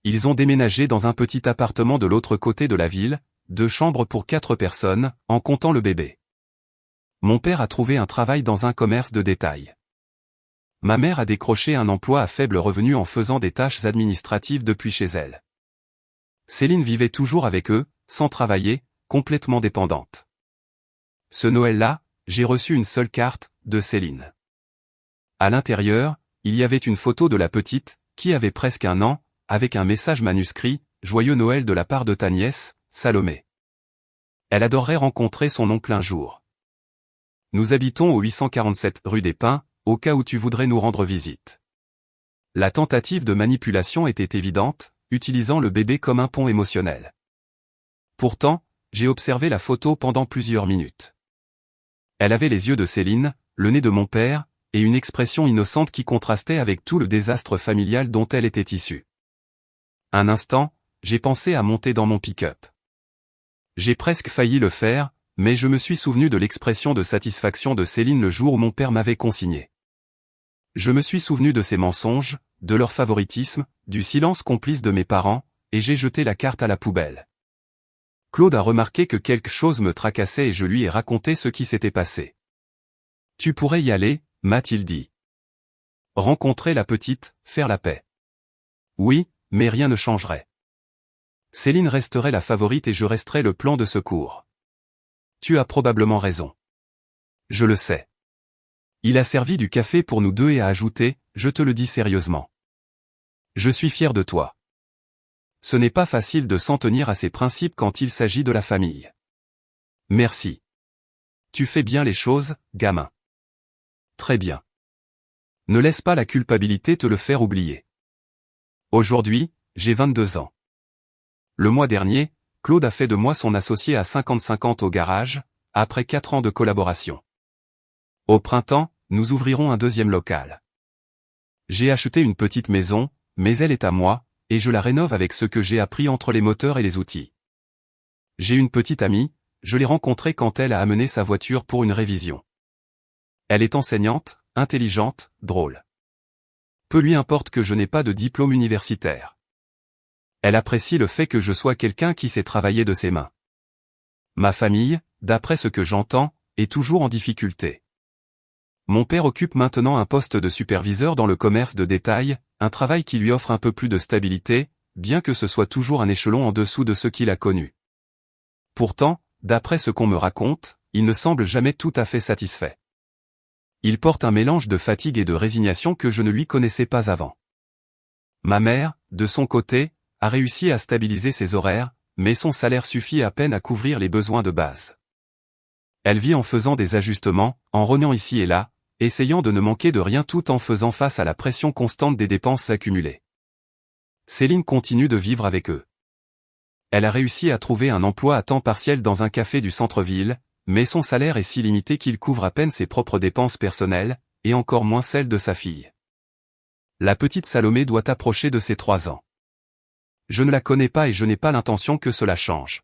Ils ont déménagé dans un petit appartement de l'autre côté de la ville, 2 chambres pour 4 personnes, en comptant le bébé. Mon père a trouvé un travail dans un commerce de détail. Ma mère a décroché un emploi à faible revenu en faisant des tâches administratives depuis chez elle. Céline vivait toujours avec eux, sans travailler, complètement dépendante. Ce Noël-là, j'ai reçu une seule carte, de Céline. À l'intérieur, il y avait une photo de la petite, qui avait presque 1 an, avec un message manuscrit, « Joyeux Noël de la part de ta nièce, Salomé. » Elle adorerait rencontrer son oncle un jour. Nous habitons au 847 rue des Pins, au cas où tu voudrais nous rendre visite. La tentative de manipulation était évidente, utilisant le bébé comme un pont émotionnel. Pourtant, j'ai observé la photo pendant plusieurs minutes. Elle avait les yeux de Céline, le nez de mon père, et une expression innocente qui contrastait avec tout le désastre familial dont elle était issue. Un instant, j'ai pensé à monter dans mon pick-up. J'ai presque failli le faire, mais je me suis souvenu de l'expression de satisfaction de Céline le jour où mon père m'avait consigné. Je me suis souvenu de ses mensonges, de leur favoritisme, du silence complice de mes parents, et j'ai jeté la carte à la poubelle. Claude a remarqué que quelque chose me tracassait et je lui ai raconté ce qui s'était passé. « Tu pourrais y aller », m'a-t-il dit. « Rencontrer la petite, faire la paix. » Oui, mais rien ne changerait. Céline resterait la favorite et je resterais le plan de secours. Tu as probablement raison. Je le sais. Il a servi du café pour nous deux et a ajouté, je te le dis sérieusement. Je suis fier de toi. Ce n'est pas facile de s'en tenir à ses principes quand il s'agit de la famille. Merci. Tu fais bien les choses, gamin. Très bien. Ne laisse pas la culpabilité te le faire oublier. Aujourd'hui, j'ai 22 ans. Le mois dernier, Claude a fait de moi son associé à 50-50 au garage, après 4 ans de collaboration. Au printemps, nous ouvrirons un 2e local. J'ai acheté une petite maison, mais elle est à moi, et je la rénove avec ce que j'ai appris entre les moteurs et les outils. J'ai une petite amie, je l'ai rencontrée quand elle a amené sa voiture pour une révision. Elle est enseignante, intelligente, drôle. Peu lui importe que je n'ai pas de diplôme universitaire. Elle apprécie le fait que je sois quelqu'un qui sait travailler de ses mains. Ma famille, d'après ce que j'entends, est toujours en difficulté. Mon père occupe maintenant un poste de superviseur dans le commerce de détail, un travail qui lui offre un peu plus de stabilité, bien que ce soit toujours un échelon en dessous de ce qu'il a connu. Pourtant, d'après ce qu'on me raconte, il ne semble jamais tout à fait satisfait. Il porte un mélange de fatigue et de résignation que je ne lui connaissais pas avant. Ma mère, de son côté, a réussi à stabiliser ses horaires, mais son salaire suffit à peine à couvrir les besoins de base. Elle vit en faisant des ajustements, en rognant ici et là, essayant de ne manquer de rien tout en faisant face à la pression constante des dépenses accumulées. Céline continue de vivre avec eux. Elle a réussi à trouver un emploi à temps partiel dans un café du centre-ville, mais son salaire est si limité qu'il couvre à peine ses propres dépenses personnelles, et encore moins celles de sa fille. La petite Salomé doit approcher de ses 3 ans. Je ne la connais pas et je n'ai pas l'intention que cela change.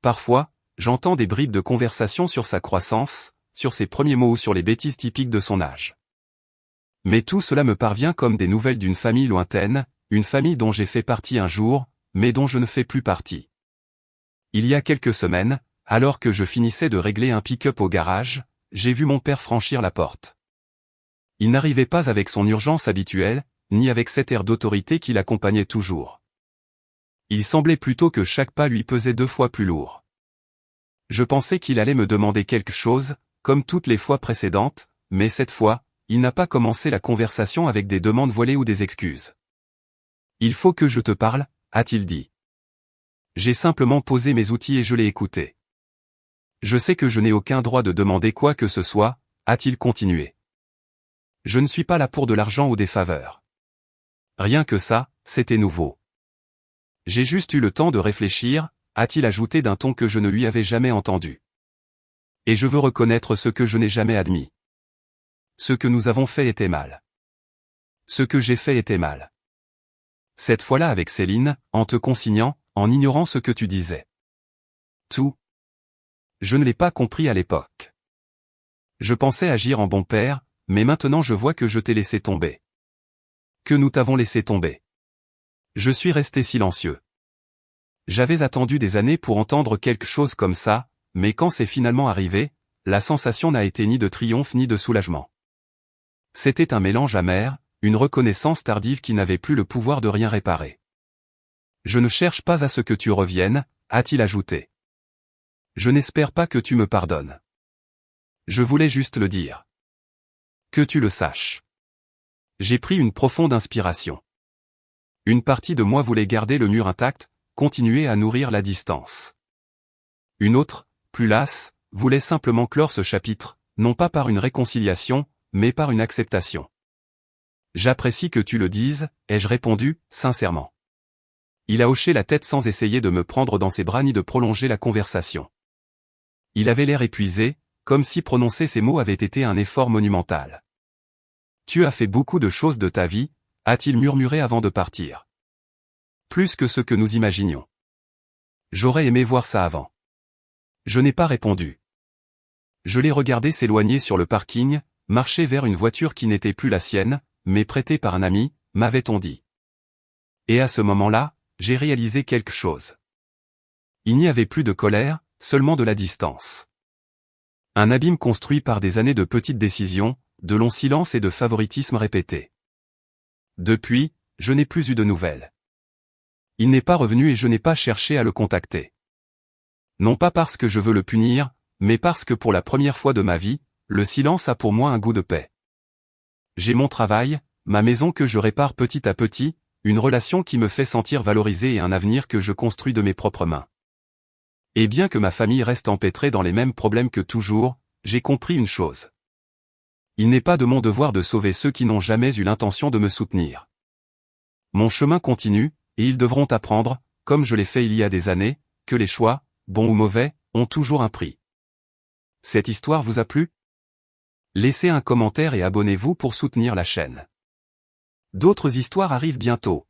Parfois, j'entends des bribes de conversation sur sa croissance, sur ses premiers mots ou sur les bêtises typiques de son âge. Mais tout cela me parvient comme des nouvelles d'une famille lointaine, une famille dont j'ai fait partie un jour, mais dont je ne fais plus partie. Il y a quelques semaines, alors que je finissais de régler un pick-up au garage, j'ai vu mon père franchir la porte. Il n'arrivait pas avec son urgence habituelle, ni avec cet air d'autorité qui l'accompagnait toujours. Il semblait plutôt que chaque pas lui pesait 2 fois plus lourd. Je pensais qu'il allait me demander quelque chose, comme toutes les fois précédentes, mais cette fois, il n'a pas commencé la conversation avec des demandes voilées ou des excuses. « Il faut que je te parle », a-t-il dit. J'ai simplement posé mes outils et je l'ai écouté. « Je sais que je n'ai aucun droit de demander quoi que ce soit », a-t-il continué. « Je ne suis pas là pour de l'argent ou des faveurs. » Rien que ça, c'était nouveau. « J'ai juste eu le temps de réfléchir », a-t-il ajouté d'un ton que je ne lui avais jamais entendu. « Et je veux reconnaître ce que je n'ai jamais admis. Ce que nous avons fait était mal. Ce que j'ai fait était mal. Cette fois-là avec Céline, en te consignant, en ignorant ce que tu disais. Tout. Je ne l'ai pas compris à l'époque. Je pensais agir en bon père, mais maintenant je vois que je t'ai laissé tomber. Que nous t'avons laissé tomber. Je suis resté silencieux. J'avais attendu des années pour entendre quelque chose comme ça, mais quand c'est finalement arrivé, la sensation n'a été ni de triomphe ni de soulagement. C'était un mélange amer, une reconnaissance tardive qui n'avait plus le pouvoir de rien réparer. Je ne cherche pas à ce que tu reviennes, a-t-il ajouté. Je n'espère pas que tu me pardonnes. Je voulais juste le dire. Que tu le saches. J'ai pris une profonde inspiration. Une partie de moi voulait garder le mur intact, continuer à nourrir la distance. Une autre, plus lasse, voulait simplement clore ce chapitre, non pas par une réconciliation, mais par une acceptation. J'apprécie que tu le dises, ai-je répondu, sincèrement. Il a hoché la tête sans essayer de me prendre dans ses bras ni de prolonger la conversation. Il avait l'air épuisé, comme si prononcer ces mots avait été un effort monumental. Tu as fait beaucoup de choses de ta vie, a-t-il murmuré avant de partir. Plus que ce que nous imaginions. J'aurais aimé voir ça avant. Je n'ai pas répondu. Je l'ai regardé s'éloigner sur le parking, marcher vers une voiture qui n'était plus la sienne, mais prêtée par un ami, m'avait-on dit. Et à ce moment-là, j'ai réalisé quelque chose. Il n'y avait plus de colère, seulement de la distance. Un abîme construit par des années de petites décisions, de longs silences et de favoritisme répétés. Depuis, je n'ai plus eu de nouvelles. Il n'est pas revenu et je n'ai pas cherché à le contacter. Non pas parce que je veux le punir, mais parce que pour la première fois de ma vie, le silence a pour moi un goût de paix. J'ai mon travail, ma maison que je répare petit à petit, une relation qui me fait sentir valorisé et un avenir que je construis de mes propres mains. Et bien que ma famille reste empêtrée dans les mêmes problèmes que toujours, j'ai compris une chose. Il n'est pas de mon devoir de sauver ceux qui n'ont jamais eu l'intention de me soutenir. Mon chemin continue, et ils devront apprendre, comme je l'ai fait il y a des années, que les choix, bons ou mauvais, ont toujours un prix. Cette histoire vous a plu? Laissez un commentaire et abonnez-vous pour soutenir la chaîne. D'autres histoires arrivent bientôt.